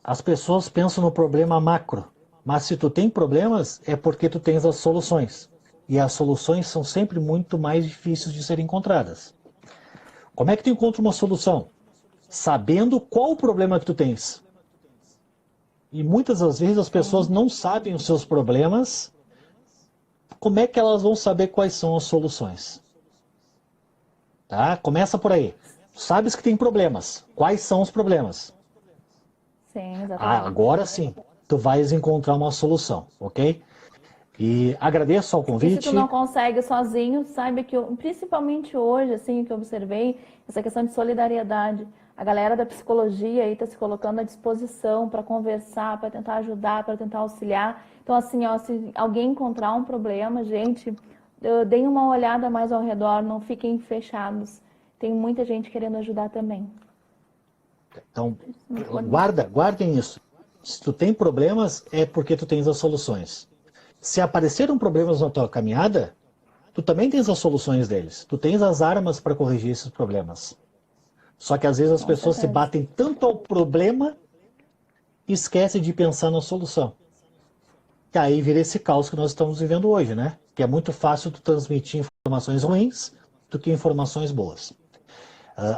As pessoas pensam no problema macro, mas se tu tem problemas, é porque tu tens as soluções. E as soluções são sempre muito mais difíceis de serem encontradas. Como é que tu encontra uma solução? Sabendo qual o problema que tu tens. E muitas das vezes as pessoas não sabem os seus problemas, como é que elas vão saber quais são as soluções? Tá? Começa por aí. Tu sabes que tem problemas. Quais são os problemas? Sim, exatamente. Agora sim, tu vais encontrar uma solução, ok? E agradeço ao E se tu convite. não consegue sozinho, saiba que, principalmente hoje, assim, que eu observei, essa questão de solidariedade. A galera da psicologia aí está se colocando à disposição para conversar, para tentar ajudar, para tentar auxiliar. Então, assim, ó, se alguém encontrar um problema, gente, deem uma olhada mais ao redor, não fiquem fechados. Tem muita gente querendo ajudar também. Então, guardem isso. Se tu tem problemas, é porque tu tens as soluções. Se apareceram problemas na tua caminhada, tu também tens as soluções deles. Tu tens as armas para corrigir esses problemas. Só que às vezes as Com pessoas se certeza. batem tanto ao problema e esquecem de pensar na solução. E aí vira esse caos que nós estamos vivendo hoje, né? Que é muito fácil tu transmitir informações ruins do que informações boas.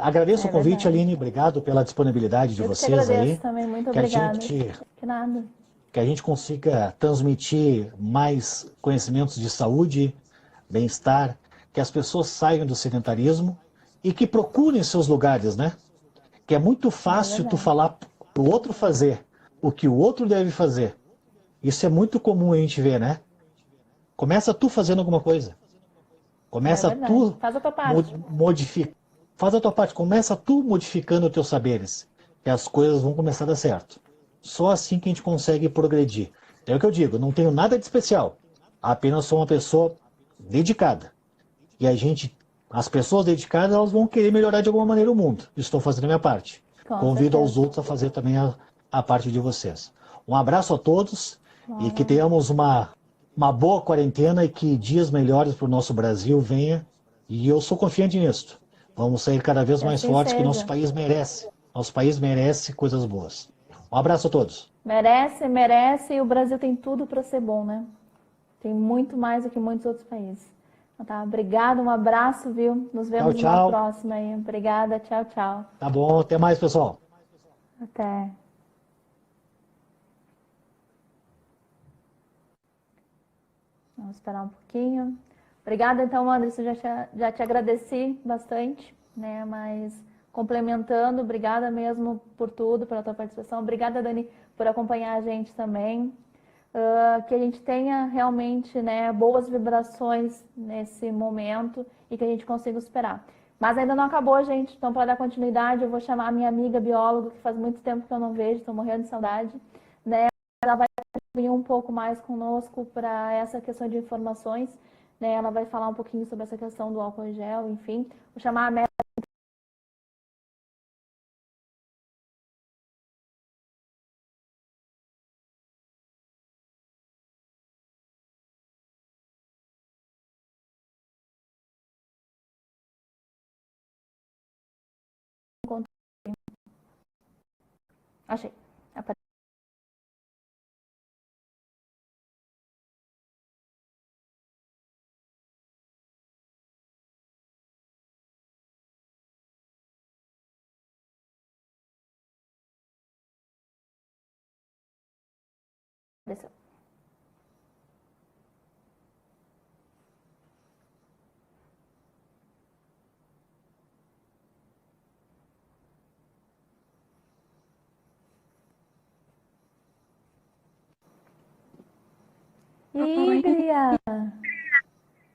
Agradeço o É convite, verdade. Aline. Obrigado pela disponibilidade de Eu que te vocês agradeço aí. também, muito Que a obrigada. gente, Que nada. que a gente consiga transmitir mais conhecimentos de saúde, bem-estar, que as pessoas saiam do sedentarismo e que procurem seus lugares, né? Que é muito É fácil tu verdade. falar pro outro fazer o que o outro deve fazer. Isso é muito comum a gente ver, né? Começa tu fazendo alguma coisa. É Começa verdade. tu Faz a tua parte. modificar. Faz a tua parte. Começa tu modificando os teus saberes. E as coisas vão começar a dar certo. Só assim que a gente consegue progredir. É o que eu digo, não tenho nada de especial. Apenas sou uma pessoa dedicada. E as pessoas dedicadas, elas vão querer melhorar de alguma maneira o mundo. Estou fazendo a minha parte. Com Convido aos certeza. outros a fazer também a parte de vocês. Um abraço a todos e que Bora. tenhamos uma boa quarentena e que dias melhores para o nosso Brasil venha. E eu sou confiante nisso. Vamos sair cada vez Que mais assim fortes, que nosso seja. país merece. Nosso país merece coisas boas. Um abraço a todos. Merece, merece, e o Brasil tem tudo para ser bom, né? Tem muito mais do que muitos outros países. Então, tá, obrigada, um abraço, viu? Nos Tchau, vemos numa tchau. próxima aí. Obrigada, tchau, tchau. Tá bom, até mais, pessoal. Até. Vamos esperar um pouquinho. Obrigada, então, Anderson, já te agradeci bastante, né? Mas complementando, obrigada mesmo por tudo, pela tua participação. Obrigada, Dani, por acompanhar a gente também. Que a gente tenha realmente, né, boas vibrações nesse momento e que a gente consiga superar. Mas ainda não acabou, gente. Então, para dar continuidade, eu vou chamar a minha amiga bióloga, que faz muito tempo que eu não vejo, estou morrendo de saudade, né? Ela vai vir um pouco mais conosco para essa questão de informações, né? Ela vai falar um pouquinho sobre essa questão do álcool em gel, enfim. Vou chamar a Mel. Achei. Apareceu. Ih, Oi, Guria,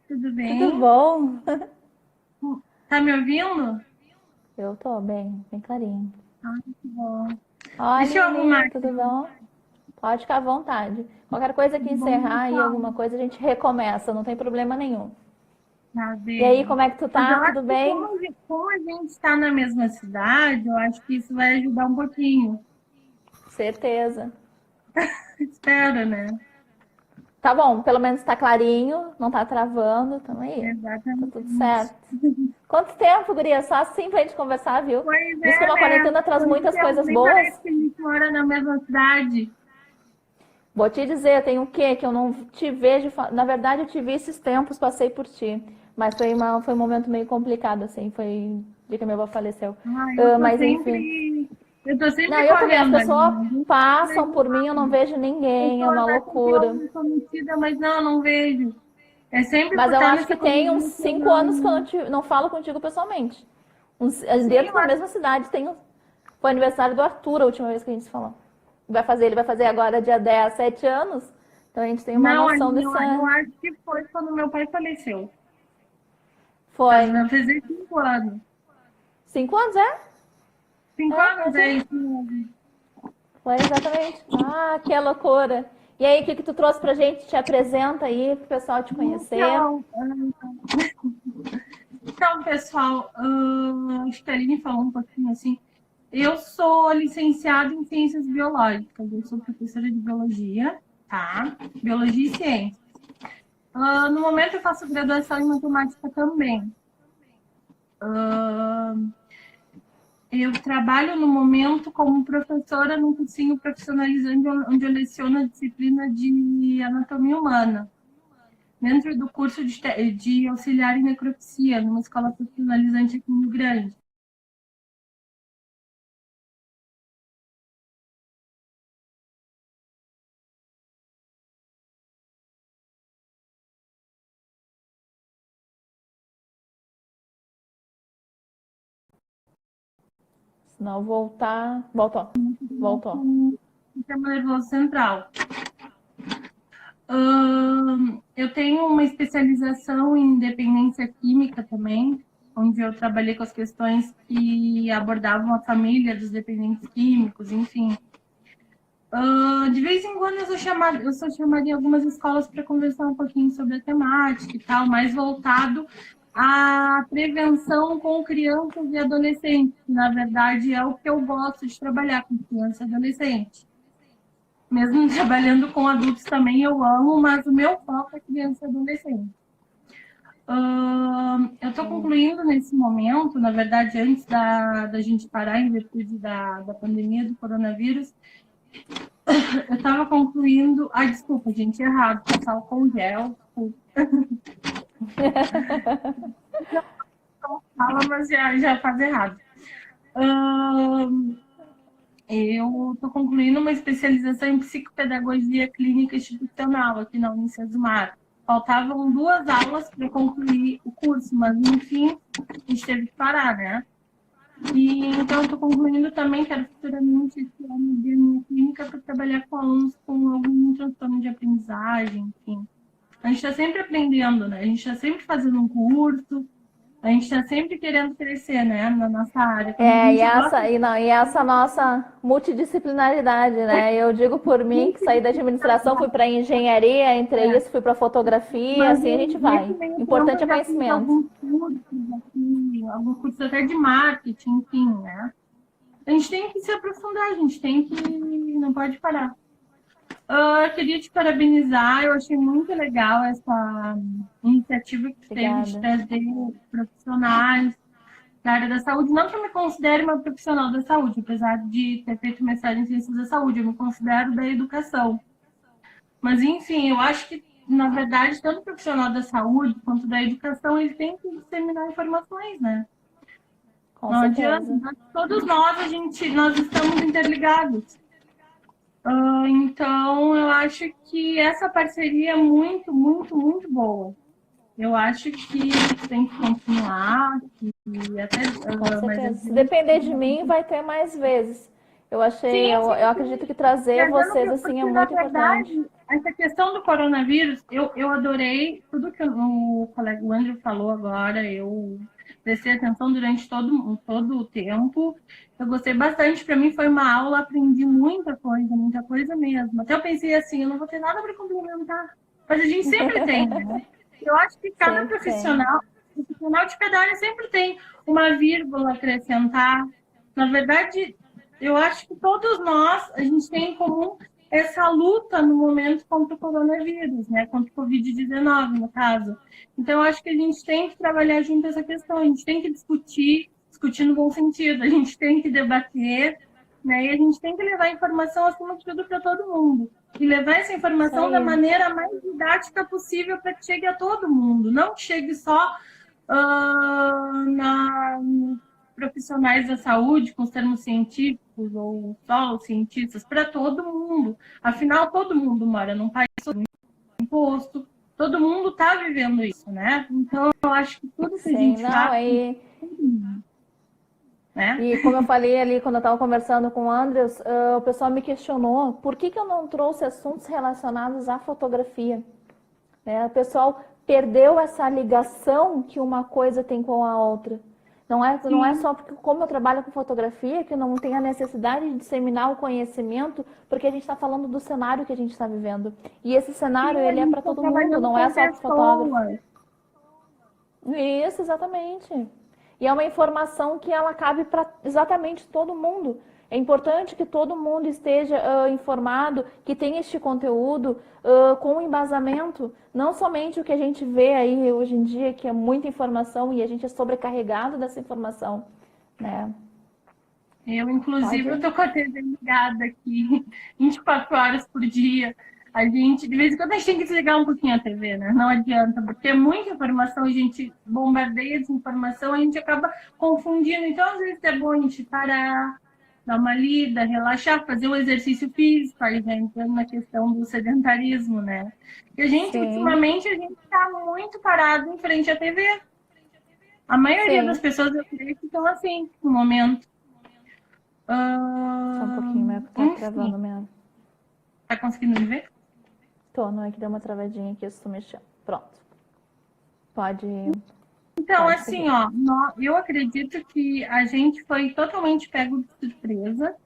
tudo tudo bem? bom? Tá me ouvindo? Eu tô bem, bem clarinho. Ah, que bom. Ó, Deixa eu arrumar Aline, aqui tudo bom? Pode ficar à vontade. Qualquer coisa que bom encerrar aí, pessoal. alguma coisa, a gente recomeça, não tem problema nenhum. Tá E aí, bem. como é que tu Mas tá? eu acho Tudo que bem? como a gente está na mesma cidade, eu acho que isso vai ajudar um pouquinho. Certeza. Espero, né? Tá bom, pelo menos tá clarinho, não tá travando, tamo aí. Tá Exatamente tudo isso. certo. Quanto tempo, guria? Só assim pra gente conversar, viu? Pois Diz que é, uma né? quarentena traz Quanto muitas tempo? coisas Nem parece boas. que a gente mora na mesma cidade. Vou te dizer, tem o quê? Que eu não te vejo. Na verdade, eu te vi esses tempos, passei por ti. Mas foi um momento meio complicado, assim. Foi dia que a minha avó faleceu. Eu tô Enfim. sempre... Eu tô sempre Não, eu também, as correndo pessoas ali, né? passam por mim, eu não vejo ninguém, é uma loucura. Conhecida, mas não vejo. É sempre por Mas eu estar acho que nessa tem uns convivência. 5 anos que eu não falo contigo pessoalmente. Sim, Dentro eu da acho mesma cidade, foi aniversário do Arthur a última vez que a gente se falou. Ele vai fazer agora dia 10, 7 anos. Então a gente tem uma Não, noção eu acho que foi quando meu pai faleceu. Foi Vai fazer 5 anos. 5 anos, é? 5 É, anos, mas é isso mesmo. foi exatamente. Ah, que loucura. E aí, o que tu trouxe pra gente? Te apresenta aí pro pessoal te conhecer. Então, pessoal, acho que a Aline falou um pouquinho assim. Eu sou licenciada em Ciências Biológicas, eu sou professora de Biologia, tá? Biologia e Ciências. No momento eu faço graduação em Matemática também. Eu trabalho no momento como professora no cursinho profissionalizante, onde eu leciono a disciplina de Anatomia Humana, dentro do curso de auxiliar em necropsia, numa escola profissionalizante aqui no Rio Grande. Se não voltar. Voltou. Voltou. Sistema nervoso central. Eu tenho uma especialização em dependência química também, onde eu trabalhei com as questões que abordavam a família dos dependentes químicos, enfim. De vez em quando eu sou chamada em algumas escolas para conversar um pouquinho sobre a temática e tal, mais voltado à prevenção com crianças e adolescentes. Na verdade, é o que eu gosto de trabalhar com criança e adolescente. Mesmo trabalhando com adultos também eu amo, mas o meu foco é criança e adolescente. Eu estou concluindo nesse momento, na verdade, antes da gente parar, em virtude da pandemia do coronavírus, eu estava concluindo. Ai, desculpa, gente, errado. Passar álcool gel. Fala, mas já faz errado. Eu estou concluindo uma especialização em psicopedagogia clínica institucional aqui na Unicesumar. Faltavam 2 aulas para concluir o curso, mas enfim, a gente teve que parar, né? E então eu estou concluindo também, quero futuramente esse ano de minha clínica para trabalhar com alunos com algum transtorno de aprendizagem, enfim. A gente está sempre aprendendo, né? A gente está sempre fazendo um curso, a gente está sempre querendo crescer, né? Na nossa área. E essa nossa multidisciplinaridade, né? Eu digo por mim que saí da administração, fui para engenharia, entre isso fui para fotografia, Mas assim a gente vai. O importante é conhecimento. Alguns cursos até de marketing, enfim, né? A gente tem que se aprofundar, a gente tem que... não pode parar. Eu queria te parabenizar, eu achei muito legal essa iniciativa que você teve de trazer profissionais da área da saúde. Não que eu me considere uma profissional da saúde, apesar de ter feito mestrado em ciências da saúde, eu me considero da educação. Mas, enfim, eu acho que, na verdade, tanto o profissional da saúde quanto da educação, eles têm que disseminar informações, né? Com certeza. Todos nós, nós estamos interligados. Então, eu acho que essa parceria é muito, muito, muito boa. Eu acho que tem que continuar. Com certeza. Se depender de mim, vai ter mais vezes. Eu acredito que trazer vocês assim é muito importante. Essa questão do coronavírus, eu adorei tudo que o colega Andrew falou agora. Eu prestei atenção durante todo o tempo. Eu gostei bastante. Para mim foi uma aula, aprendi muita coisa mesmo. Até eu pensei assim, eu não vou ter nada para complementar. Mas a gente sempre tem, né? Eu acho que cada profissional de cada área sempre tem uma vírgula a acrescentar. Na verdade, eu acho que todos nós, a gente tem em comum essa luta no momento contra o coronavírus, né? Contra o Covid-19, no caso. Então, eu acho que a gente tem que trabalhar junto essa questão, a gente tem que discutir no bom sentido, a gente tem que debater, né? E a gente tem que levar informação, acima de tudo, para todo mundo. E levar essa informação da maneira mais didática possível para que chegue a todo mundo. Não que chegue só profissionais da saúde, com os termos científicos, ou só os cientistas, para todo mundo. Afinal, todo mundo mora num país sob imposto, todo mundo está vivendo isso, né? Então, eu acho que tudo que a Sim, gente não, faz, aí... né? E como eu falei ali quando eu estava conversando com o Andrews, o pessoal me questionou por que eu não trouxe assuntos relacionados à fotografia. Né? O pessoal perdeu essa ligação que uma coisa tem com a outra. Não é só porque, como eu trabalho com fotografia, que eu não tenho a necessidade de disseminar o conhecimento, porque a gente está falando do cenário que a gente está vivendo. E esse cenário, Sim, ele é para todo mundo, não é só para o fotógrafo. Isso, exatamente. E é uma informação que ela cabe para exatamente todo mundo. É importante que todo mundo esteja informado, que tenha este conteúdo com embasamento. Não somente o que a gente vê aí hoje em dia, que é muita informação e a gente é sobrecarregado dessa informação, né? Eu, inclusive, eu tô com a TV ligada aqui 24 horas por dia. A gente, de vez em quando, a gente tem que desligar um pouquinho a TV, né? Não adianta, porque é muita informação, a gente bombardeia essa informação, a gente acaba confundindo. Então, às vezes, é bom a gente parar, dar uma lida, relaxar, fazer um exercício físico, aí já entrando na questão do sedentarismo, né? E a gente, Sim. ultimamente, a gente tá muito parado em frente à TV. A maioria Sim. das pessoas, eu creio, que estão assim, no momento. Só um pouquinho, mas tá travando mesmo. Tá conseguindo me ver? Tô, não é que deu uma travadinha aqui, eu estou mexendo. Pronto. Pode. Então, Pode assim, seguir. ó, eu acredito que a gente foi totalmente pego de surpresa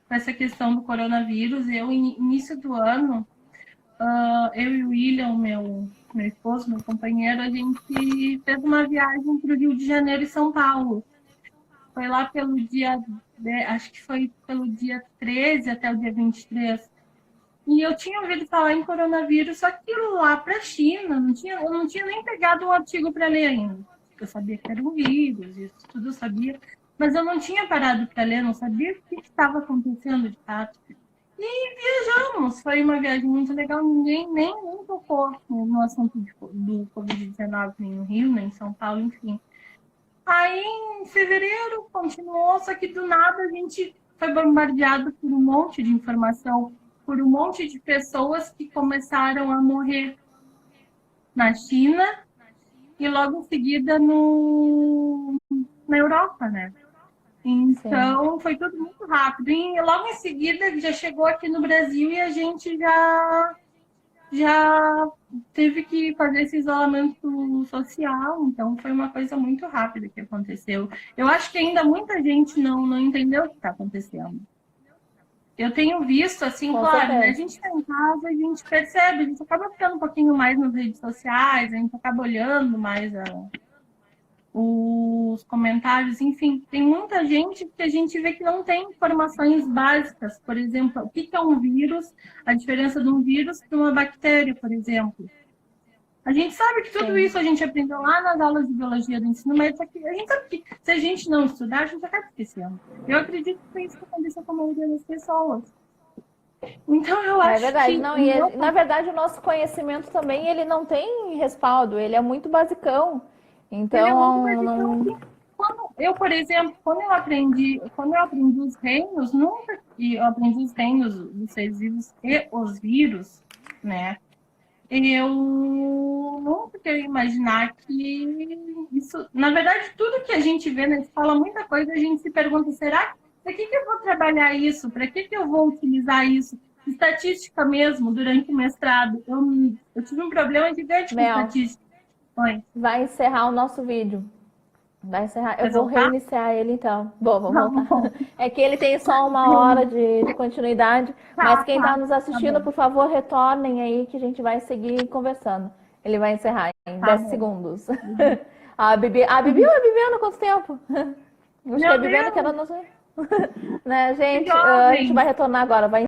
com essa questão do coronavírus. Eu, início do ano, eu e o William, meu esposo, meu companheiro, a gente fez uma viagem para o Rio de Janeiro e São Paulo. Foi lá pelo dia, acho que foi pelo dia 13 até o dia 23. E eu tinha ouvido falar em coronavírus, só que lá para a China, eu não tinha nem pegado um artigo para ler ainda. Eu sabia que era um vírus, isso tudo eu sabia, mas eu não tinha parado para ler, não sabia o que estava acontecendo de fato. E viajamos, foi uma viagem muito legal, ninguém nem tocou no assunto do Covid-19, nem no Rio, nem em São Paulo, enfim. Aí, em fevereiro, continuou, só que do nada a gente foi bombardeado por um monte de informação, por um monte de pessoas que começaram a morrer na China e logo em seguida na Europa, né? Então, foi tudo muito rápido. E logo em seguida já chegou aqui no Brasil e a gente já teve que fazer esse isolamento social, então foi uma coisa muito rápida que aconteceu. Eu acho que ainda muita gente não entendeu o que está acontecendo. Eu tenho visto, assim, Com claro, né? A certeza. gente está em casa, a gente percebe, a gente acaba ficando um pouquinho mais nas redes sociais, a gente acaba olhando mais os comentários, enfim, tem muita gente que a gente vê que não tem informações básicas, por exemplo, o que é um vírus, a diferença de um vírus para uma bactéria, por exemplo. A gente sabe que tudo isso a gente aprendeu lá nas aulas de biologia do ensino médio, só que a gente sabe que se a gente não estudar, a gente acaba esquecendo. Eu acredito que foi isso que aconteceu com a maioria das pessoas. Então eu acho verdade. que... Não, na verdade, o nosso conhecimento também, ele não tem respaldo, ele é muito basicão. Então, ele é muito basicão. Eu, por exemplo, quando eu aprendi os reinos, eu aprendi os reinos dos seres vivos e os vírus, né? Eu nunca queria imaginar que isso... Na verdade, tudo que a gente vê na escola, muita coisa, a gente se pergunta, será para que eu vou trabalhar isso? Para que eu vou utilizar isso? Estatística mesmo, durante o mestrado. Eu tive um problema gigante com estatística. Oi. Vai encerrar o nosso vídeo. Vai encerrar. Eu Vai vou voltar? reiniciar ele então. Bom, vamos voltar. É que ele tem só 1 hora de continuidade. Mas quem está nos assistindo, por favor, retornem aí que a gente vai seguir conversando. Ele vai encerrar em 10 segundos. A Bibi ou a Bibiana, quanto tempo? Acho que a Bibiana que era nossa. Né, gente, a gente vai retornar agora. Vai